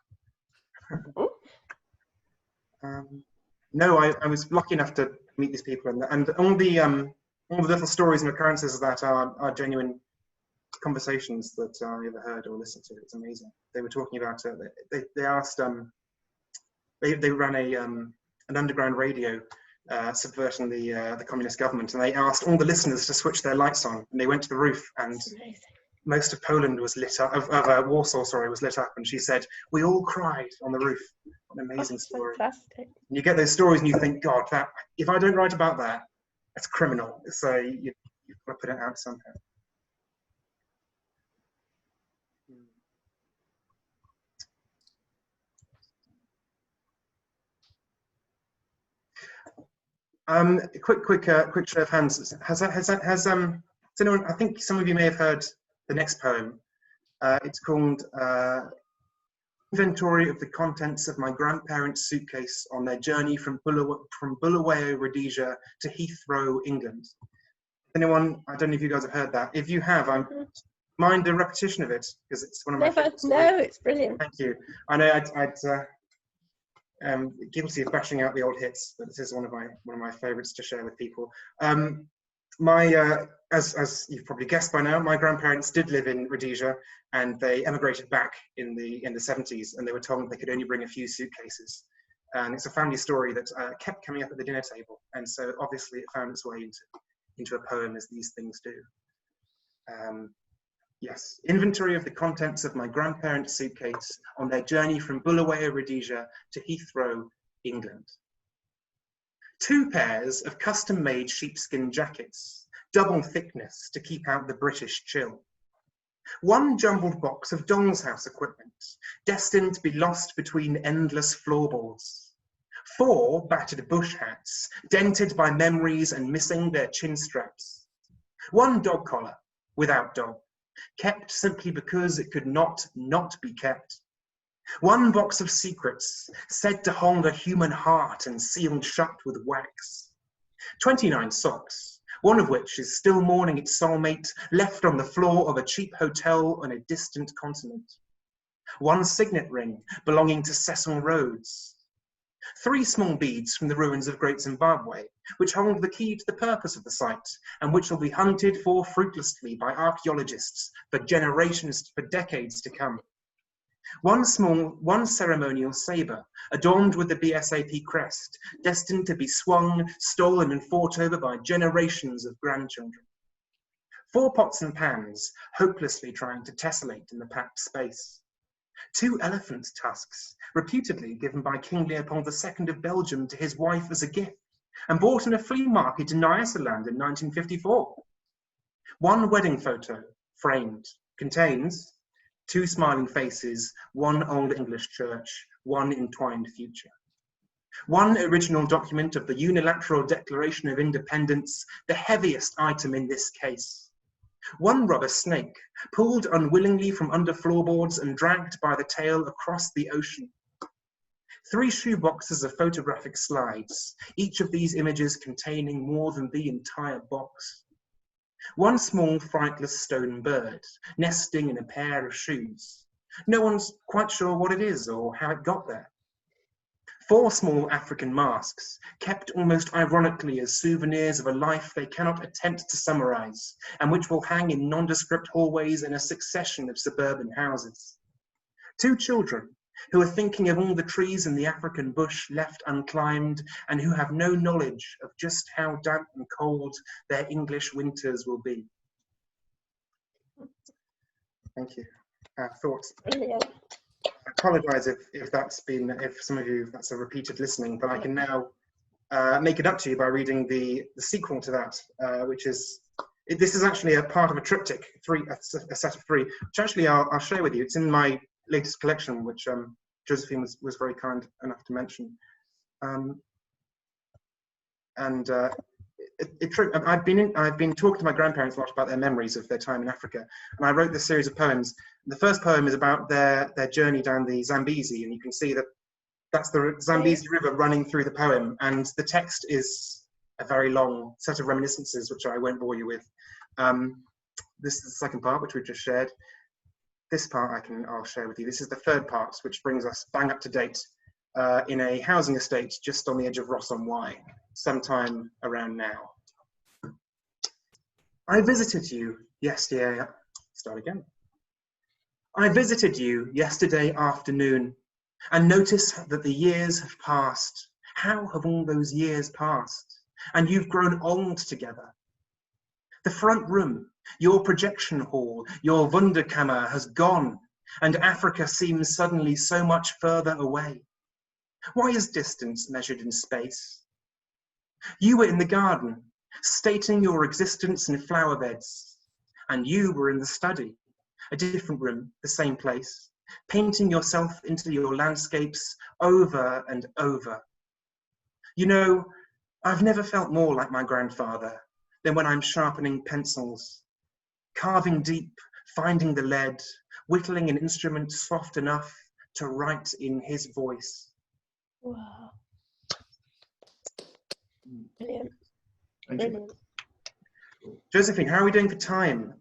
No, I was lucky enough to meet these people, and all the little stories and occurrences of that are genuine conversations that I ever heard or listened to. It's amazing. They were talking about they asked they ran an underground radio subverting the communist government, and they asked all the listeners to switch their lights on, and they went to the roof, and most of Poland was lit up, Warsaw, sorry, was lit up, and she said, we all cried on the roof. What an amazing story. Fantastic. And you get those stories and you think, God, that if I don't write about that, that's criminal. So you've got to put it out somehow. Quick show of hands. Has anyone? I think some of you may have heard the next poem. It's called Inventory of the Contents of My Grandparents' Suitcase on Their Journey from Bulawayo, Rhodesia to Heathrow, England. Anyone? I don't know if you guys have heard that. If you have, I mind the repetition of it because it's one of my favorites. No, it's brilliant. Thank you. I know guilty of bashing out the old hits, but this is one of my favourites to share with people. As you've probably guessed by now, my grandparents did live in Rhodesia, and they emigrated back in the 70s, and they were told they could only bring a few suitcases. And it's a family story that kept coming up at the dinner table, and so obviously it found its way into a poem, as these things do. Yes, inventory of the contents of my grandparents' suitcase on their journey from Bulawayo, Rhodesia to Heathrow, England. 2 pairs of custom-made sheepskin jackets, double thickness to keep out the British chill. 1 jumbled box of doll's house equipment, destined to be lost between endless floorboards. 4 battered bush hats, dented by memories and missing their chin straps. 1 dog collar, without dog, kept simply because it could not be kept. 1 box of secrets, said to hold a human heart and sealed shut with wax. 29 socks, one of which is still mourning its soulmate, left on the floor of a cheap hotel on a distant continent. 1 signet ring belonging to Cecil Rhodes. 3 small beads from the ruins of Great Zimbabwe, which hold the key to the purpose of the site, and which will be hunted for fruitlessly by archaeologists for decades to come. 1 ceremonial sabre, adorned with the BSAP crest, destined to be swung, stolen and fought over by generations of grandchildren. 4 pots and pans, hopelessly trying to tessellate in the packed space. 2 elephant tusks, reputedly given by King Leopold II of Belgium to his wife as a gift, and bought in a flea market in Nyasaland in 1954. 1 wedding photo, framed, contains 2 smiling faces, 1 old English church, 1 entwined future. 1 original document of the Unilateral Declaration of Independence, the heaviest item in this case. 1 rubber snake, pulled unwillingly from under floorboards and dragged by the tail across the ocean. 3 shoe boxes of photographic slides, each of these images containing more than the entire box. 1 small frightless stone bird, nesting in a pair of shoes. No one's quite sure what it is or how it got there. 4 small African masks, kept almost ironically as souvenirs of a life they cannot attempt to summarize, and which will hang in nondescript hallways in a succession of suburban houses. 2 children, who are thinking of all the trees in the African bush left unclimbed, and who have no knowledge of just how damp and cold their English winters will be. Thank you. Thoughts? Brilliant. I apologise if some of you, that's a repeated listening, but I can now make it up to you by reading the sequel to that, which is, this is actually a part of a triptych, a set of 3, which actually I'll share with you. It's in my latest collection, which Josephine was very kind enough to mention. I've been talking to my grandparents a lot about their memories of their time in Africa, and I wrote this series of poems. The first poem is about their journey down the Zambezi, and you can see that that's the Zambezi River running through the poem, and the text is a very long set of reminiscences, which I won't bore you with. This is the second part, which we've just shared. This part I'll share with you. This is the third part, which brings us bang up to date in a housing estate just on the edge of Ross-on-Wye, sometime around now. I visited you yesterday. Start again. I visited you yesterday afternoon and noticed that the years have passed. How have all those years passed? And you've grown old together. The front room, your projection hall, your Wunderkammer has gone, and Africa seems suddenly so much further away. Why is distance measured in space? You were in the garden, stating your existence in flower beds, and you were in the study, a different room, the same place, painting yourself into your landscapes over and over. You know, I've never felt more like my grandfather than when I'm sharpening pencils, carving deep, finding the lead, whittling an instrument soft enough to write in his voice. Wow. Brilliant. Thank you. Brilliant. Josephine, how are we doing for time?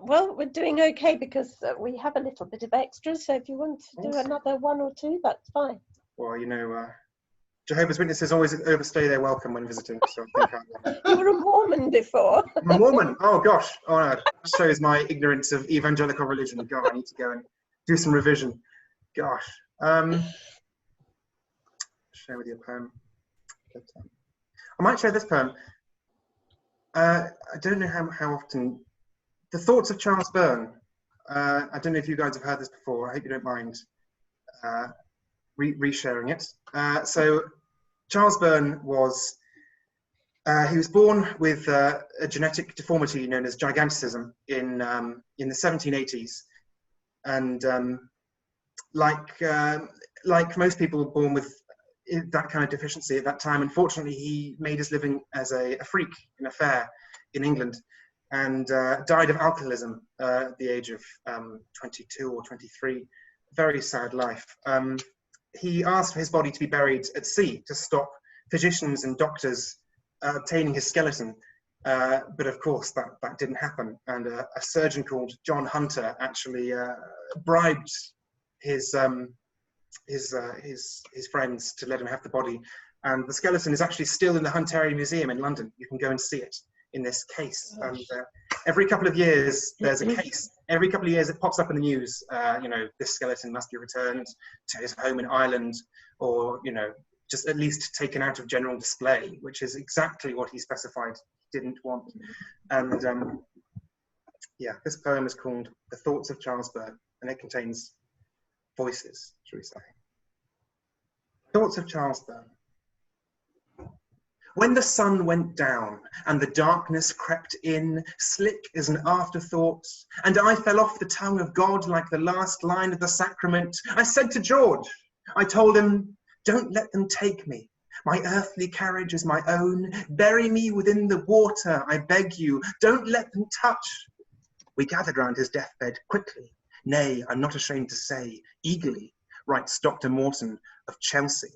Well, we're doing okay because we have a little bit of extra, so if you want to do another 1 or 2, that's fine. Well, you know, Jehovah's Witnesses always overstay their welcome when visiting, so I think You were a Mormon before. I'm a Mormon. Oh gosh, oh no, that shows my ignorance of evangelical religion. God, I need to go and do some revision. Gosh, share with you a poem. I might share this poem. I don't know how often. The Thoughts of Charles Byrne. I don't know if you guys have heard this before. I hope you don't mind resharing it. So Charles Byrne was, he was born with a genetic deformity known as gigantism in the 1780s. And like most people born with that kind of deficiency at that time, unfortunately, he made his living as a freak in a fair in England, and died of alcoholism at the age of 22 or 23. Very sad life. He asked for his body to be buried at sea to stop physicians and doctors obtaining his skeleton. But of course, that didn't happen. And a surgeon called John Hunter actually bribed his friends to let him have the body. And the skeleton is actually still in the Hunterian Museum in London. You can go and see it in this case. And every couple of years, there's a case. Every couple of years, it pops up in the news. You know, this skeleton must be returned to his home in Ireland, or, you know, just at least taken out of general display, which is exactly what he specified he didn't want. And yeah, this poem is called The Thoughts of Charles Byrne, and it contains voices, shall we say. Thoughts of Charles Byrne. When the sun went down and the darkness crept in, slick as an afterthought, and I fell off the tongue of God like the last line of the sacrament, I said to George, I told him, don't let them take me. My earthly carriage is my own. Bury me within the water, I beg you. Don't let them touch. We gathered round his deathbed quickly. Nay, I'm not ashamed to say, eagerly, writes Dr. Morton of Chelsea.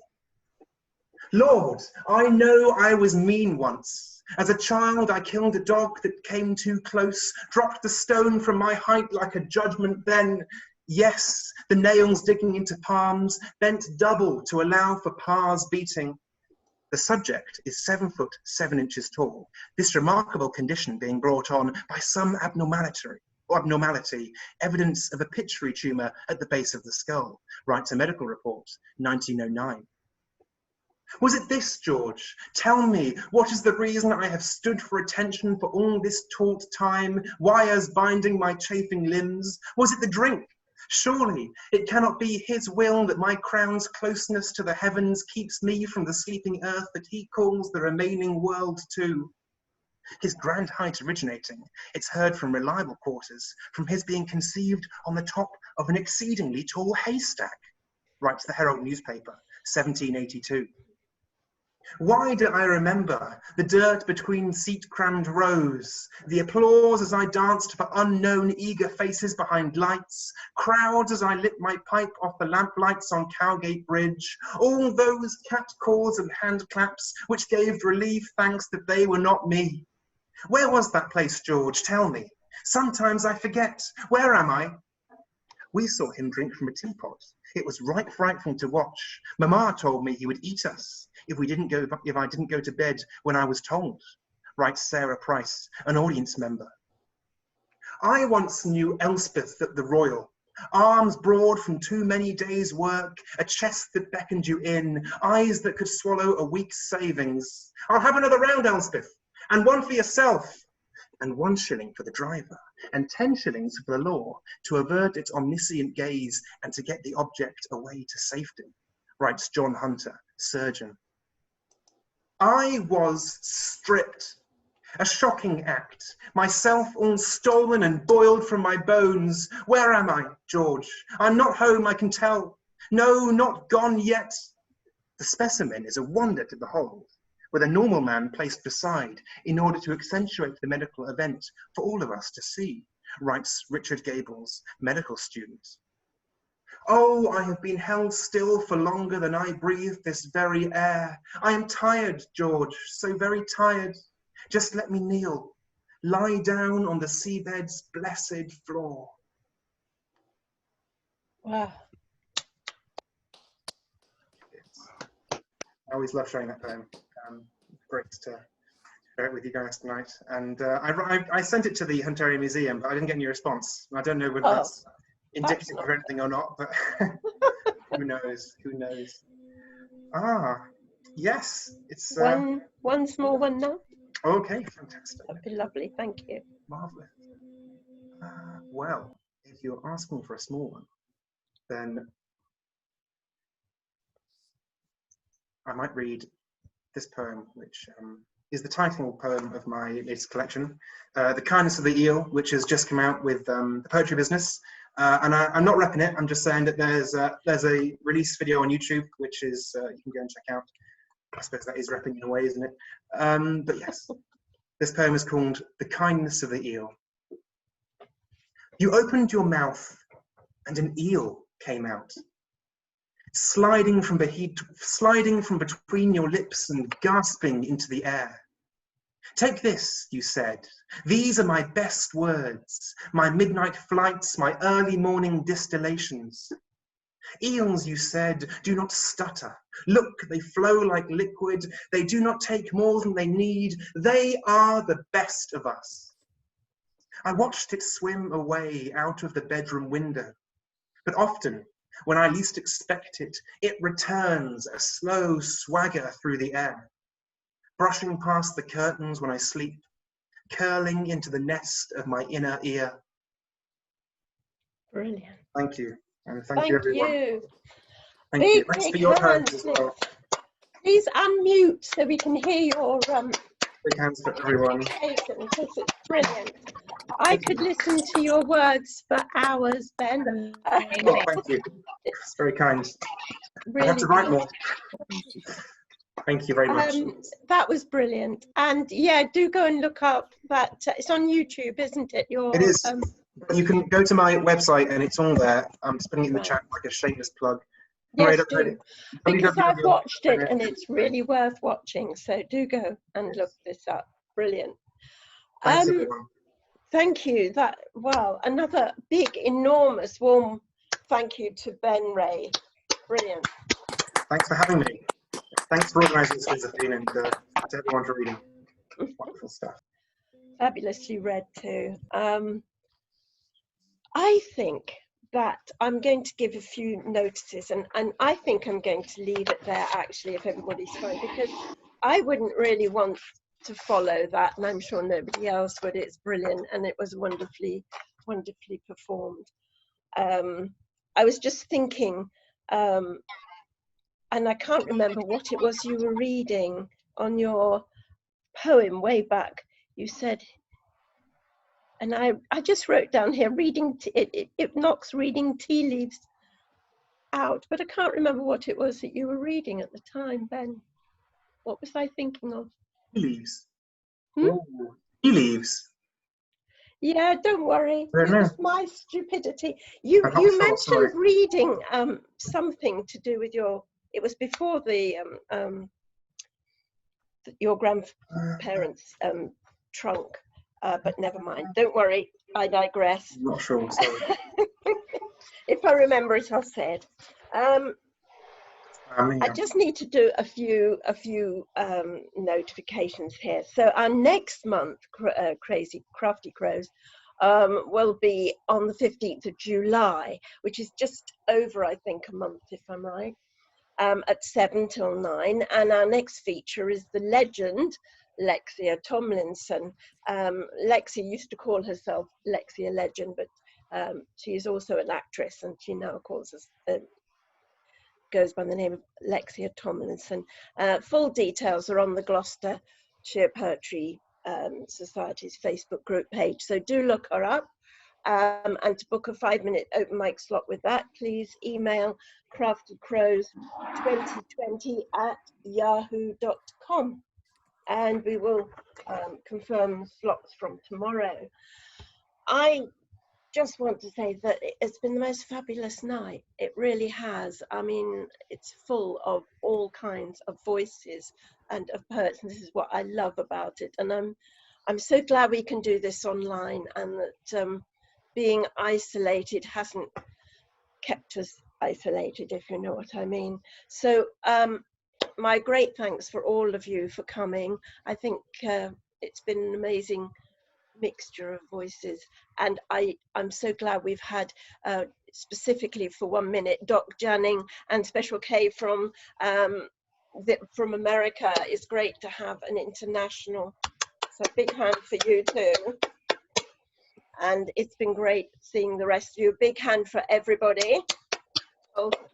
Lord, I know I was mean once. As a child, I killed a dog that came too close, dropped the stone from my height like a judgment then. Yes, the nails digging into palms, bent double to allow for pa's beating. The subject is 7 foot 7 inches tall, this remarkable condition being brought on by some abnormality, evidence of a pituitary tumour at the base of the skull, writes a medical report, 1909. Was it this, George? Tell me, what is the reason I have stood for attention for all this taut time, wires binding my chafing limbs? Was it the drink? Surely it cannot be his will that my crown's closeness to the heavens keeps me from the sleeping earth that he calls the remaining world too. His grand height originating, it's heard from reliable quarters, from his being conceived on the top of an exceedingly tall haystack, writes the Herald newspaper, 1782. Why do I remember the dirt between seat-crammed rows, the applause as I danced for unknown eager faces behind lights, crowds as I lit my pipe off the lamplights on Cowgate Bridge, all those cat-calls and hand-claps which gave relief thanks that they were not me? Where was that place, George? Tell me. Sometimes I forget. Where am I? We saw him drink from a teapot. It was right frightful to watch. Mamma told me he would eat us if I didn't go to bed when I was told, writes Sarah Price, an audience member. I once knew Elspeth at the Royal, arms broad from too many days' work, a chest that beckoned you in, eyes that could swallow a week's savings. I'll have another round, Elspeth, and one for yourself, and 1 shilling for the driver, and 10 shillings for the law, to avert its omniscient gaze and to get the object away to safety, writes John Hunter, surgeon. I was stripped, a shocking act, myself all stolen and boiled from my bones. Where am I, George? I'm not home, I can tell. No, not gone yet. The specimen is a wonder to behold, with a normal man placed beside in order to accentuate the medical event for all of us to see, writes Richard Gables, medical student. Oh, I have been held still for longer than I breathe this very air. I am tired, George, so very tired. Just let me kneel, lie down on the seabed's blessed floor. Wow. I always love sharing that poem. Great to share it with you guys tonight. And I sent it to the Hunterian Museum, but I didn't get any response. I don't know whether that's indicative of anything or not, but who knows? Who knows? Ah, yes, it's one small one now. Okay, fantastic. That'd be lovely. Thank you. Marvelous. Well, if you're asking for a small one, then I might read this poem, which is the title poem of my latest collection, The Kindness of the Eel, which has just come out with the Poetry Business. And I'm not repping it, I'm just saying that there's a release video on YouTube, which is, you can go and check out. I suppose that is repping in a way, isn't it? But yes, this poem is called The Kindness of the Eel. You opened your mouth and an eel came out, sliding from between your lips and gasping into the air. Take this, you said. These are my best words, my midnight flights, my early morning distillations. Eels, you said, do not stutter. Look, they flow like liquid. They do not take more than they need. They are the best of us. I watched it swim away out of the bedroom window. But often, when I least expect it, it returns, a slow swagger through the air, brushing past the curtains when I sleep, curling into the nest of my inner ear. Brilliant. Thank you. And thank you, everyone. Thank Big, you. Thanks for your hands as well. Please unmute so we can hear your big hands for everyone. Because it's brilliant. I could listen to your words for hours, Ben. Oh, thank you. It's very kind. Really, I have to write more. Thank you very much. That was brilliant. And yeah, do go and look up that. It's on YouTube, isn't it? It is. You can go to my website and it's on there. I'm just putting it in the chat like a shameless plug. Yes, do. Because I've watched it and it's really worth watching. So do go and look this up. Brilliant. Thanks, everyone. Thank you. Wow, another big, enormous, warm thank you to Ben Ray. Brilliant. Thanks for having me. Thanks for organising this, Josephine, and to everyone for reading. Wonderful stuff. Fabulously read too. I think that I'm going to give a few notices, and I think I'm going to leave it there actually, if everybody's fine, because I wouldn't really want to follow that, and I'm sure nobody else would. It's brilliant, and it was wonderfully performed. I was just thinking, and I can't remember what it was you were reading on your poem way back. You said, and I just wrote down here, it knocks reading tea leaves out, but I can't remember what it was that you were reading at the time, Ben. What was I thinking of? Tea leaves. Oh, tea leaves. Yeah, don't worry. It was my stupidity. You mentioned reading something to do with it was before your grandparents' trunk, but never mind. Don't worry, I digress. I'm not sure, sorry. If I remember it, I'll say it. I just need to do a few notifications here. So our next month, Crafty Crows, will be on the 15th of July, which is just over, I think, a month, if I'm right, at 7 till 9. And our next feature is the legend, Lexia Tomlinson. Lexia used to call herself Lexia Legend, but she is also an actress, and she now goes by the name of Lexia Tomlinson. Full details are on the Gloucestershire Poetry Societies Facebook group page, so do look her up. And to book a 5-minute open mic slot with that, please email craftycrows2020@yahoo.com, and we will confirm slots from tomorrow. I just want to say that it's been the most fabulous night. It really has. I mean, it's full of all kinds of voices and of poets, and this is what I love about it. And I'm so glad we can do this online, and that being isolated hasn't kept us isolated, if you know what I mean. So my great thanks for all of you for coming. I think it's been an amazing mixture of voices, and I'm so glad we've had specifically for 1 minute Doc Janning and Special K from America. It's great to have an international, so big hand for you too. And it's been great seeing the rest of you. Big hand for everybody.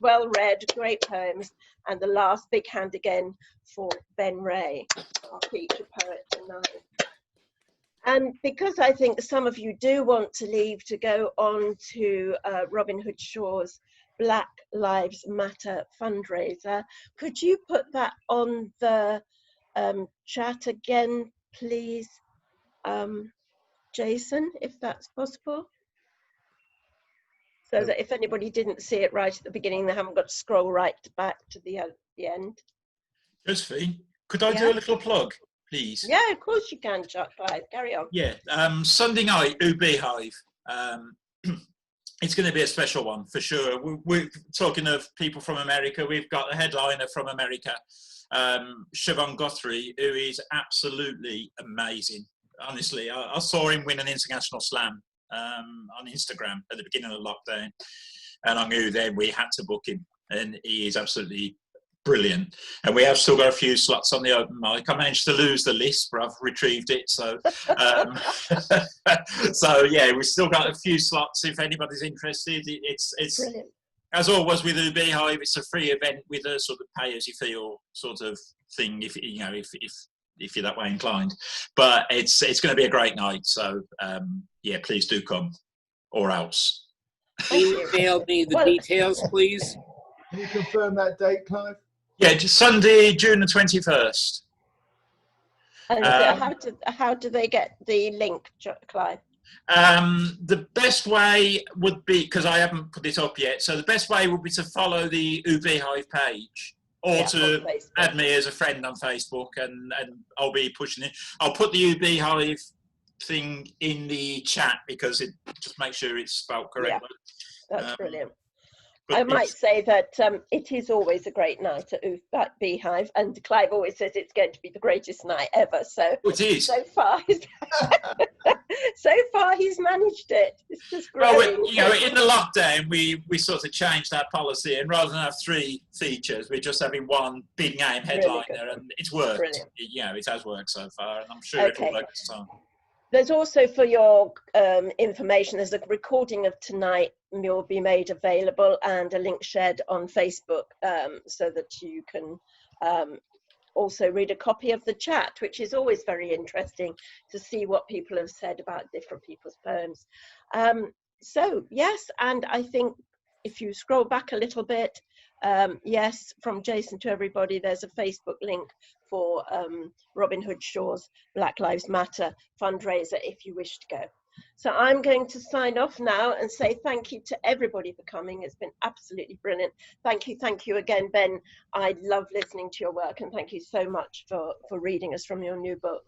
Well read, great poems. And the last big hand again for Ben Ray, our feature poet tonight. And because I think some of you do want to leave to go on to Robin Hood Shaw's Black Lives Matter fundraiser, could you put that on the chat again, please, Jason, if that's possible? So that if anybody didn't see it right at the beginning, they haven't got to scroll right back to the end. Josephine, could I do a little plug, please? Yeah, of course you can, Clive. Carry on. Yeah, Sunday night, Beehive. It's going to be a special one for sure. We're talking of people from America. We've got a headliner from America, Siobhan Guthrie, who is absolutely amazing. Honestly, I saw him win an international slam on Instagram at the beginning of the lockdown, and I knew then we had to book him, and he is absolutely brilliant. And we have still got a few slots on the open mic. I managed to lose the list, but I've retrieved it, so so yeah, we've still got a few slots if anybody's interested. It's brilliant. As always with the Beehive, it's a free event with a sort of pay as you feel sort of thing, if you know, if you're that way inclined. But it's going to be a great night, so yeah, please do come, or else. Email me the details, please. Can you confirm that date, Clive? Yeah, just Sunday, June the 21st. And how do they get the link, Clive? The best way would be, because I haven't put it up yet, so the best way would be to follow the Beehive page, or to add me as a friend on Facebook, and I'll be pushing it. I'll put the Beehive thing in the chat because it just makes sure it's spelled correctly. Yeah, that's brilliant. I might say that it is always a great night at Beehive, and Clive always says it's going to be the greatest night ever. So it is. So far, he's managed it. It's just great. Well, you know, in the lockdown, we sort of changed our policy, and rather than have 3 features, we're just having one big name headliner, really, and it's worked. Brilliant. You know, it has worked so far, and I'm sure it'll work this time. There's also, for your information, there's a recording of tonight will be made available, and a link shared on Facebook, so that you can also read a copy of the chat, which is always very interesting to see what people have said about different people's poems. So yes, and I think if you scroll back a little bit, yes, from Jason to everybody, there's a Facebook link for Robin Hood Shaw's Black Lives Matter fundraiser if you wish to go. So I'm going to sign off now and say thank you to everybody for coming. It's been absolutely brilliant. Thank you again, Ben. I love listening to your work, and thank you so much for reading us from your new book.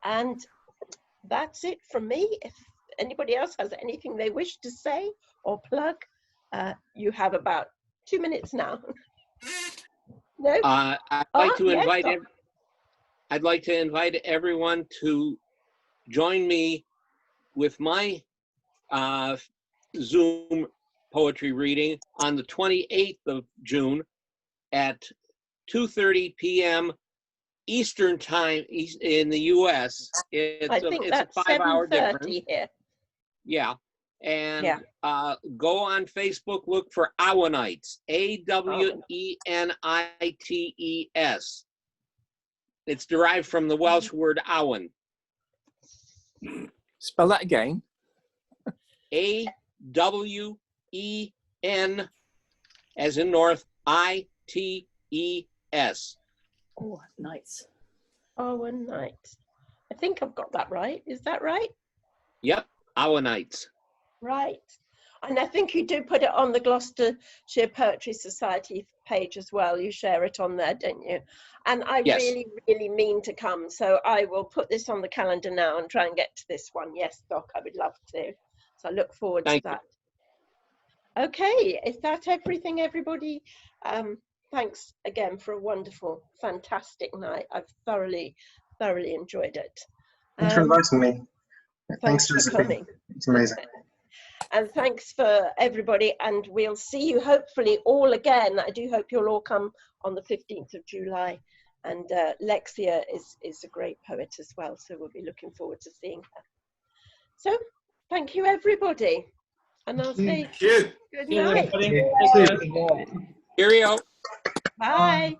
And that's it from me. If anybody else has anything they wish to say or plug, you have about 2 minutes now. No? I'd like to invite everyone to join me with my Zoom poetry reading on the 28th of June at 2:30 p.m. Eastern time in the U.S. It's a 5-hour difference. Here. Yeah. And go on Facebook, look for Awanites, Awenites. It's derived from the Welsh word Awen. Spell that again. A-W-E-N, as in North, I-T-E-S. Oh, nice. Awanites. I think I've got that right. Is that right? Yep, Awanites. Right. And I think you do put it on the Gloucestershire Poetry Society page as well. You share it on there, don't you? And I really, really mean to come. So I will put this on the calendar now and try and get to this one. Yes, Doc, I would love to. So I look forward to that. Okay, is that everything, everybody? thanks again for a wonderful, fantastic night. I've thoroughly enjoyed it. Thanks for inviting me. Thanks for Josephine. coming. It's amazing. And thanks for everybody, and we'll see you hopefully all again. I do hope you'll all come on the 15th of July. And Lexia is a great poet as well, so we'll be looking forward to seeing her. So thank you, everybody. And I'll say good night. Cheerio. Bye.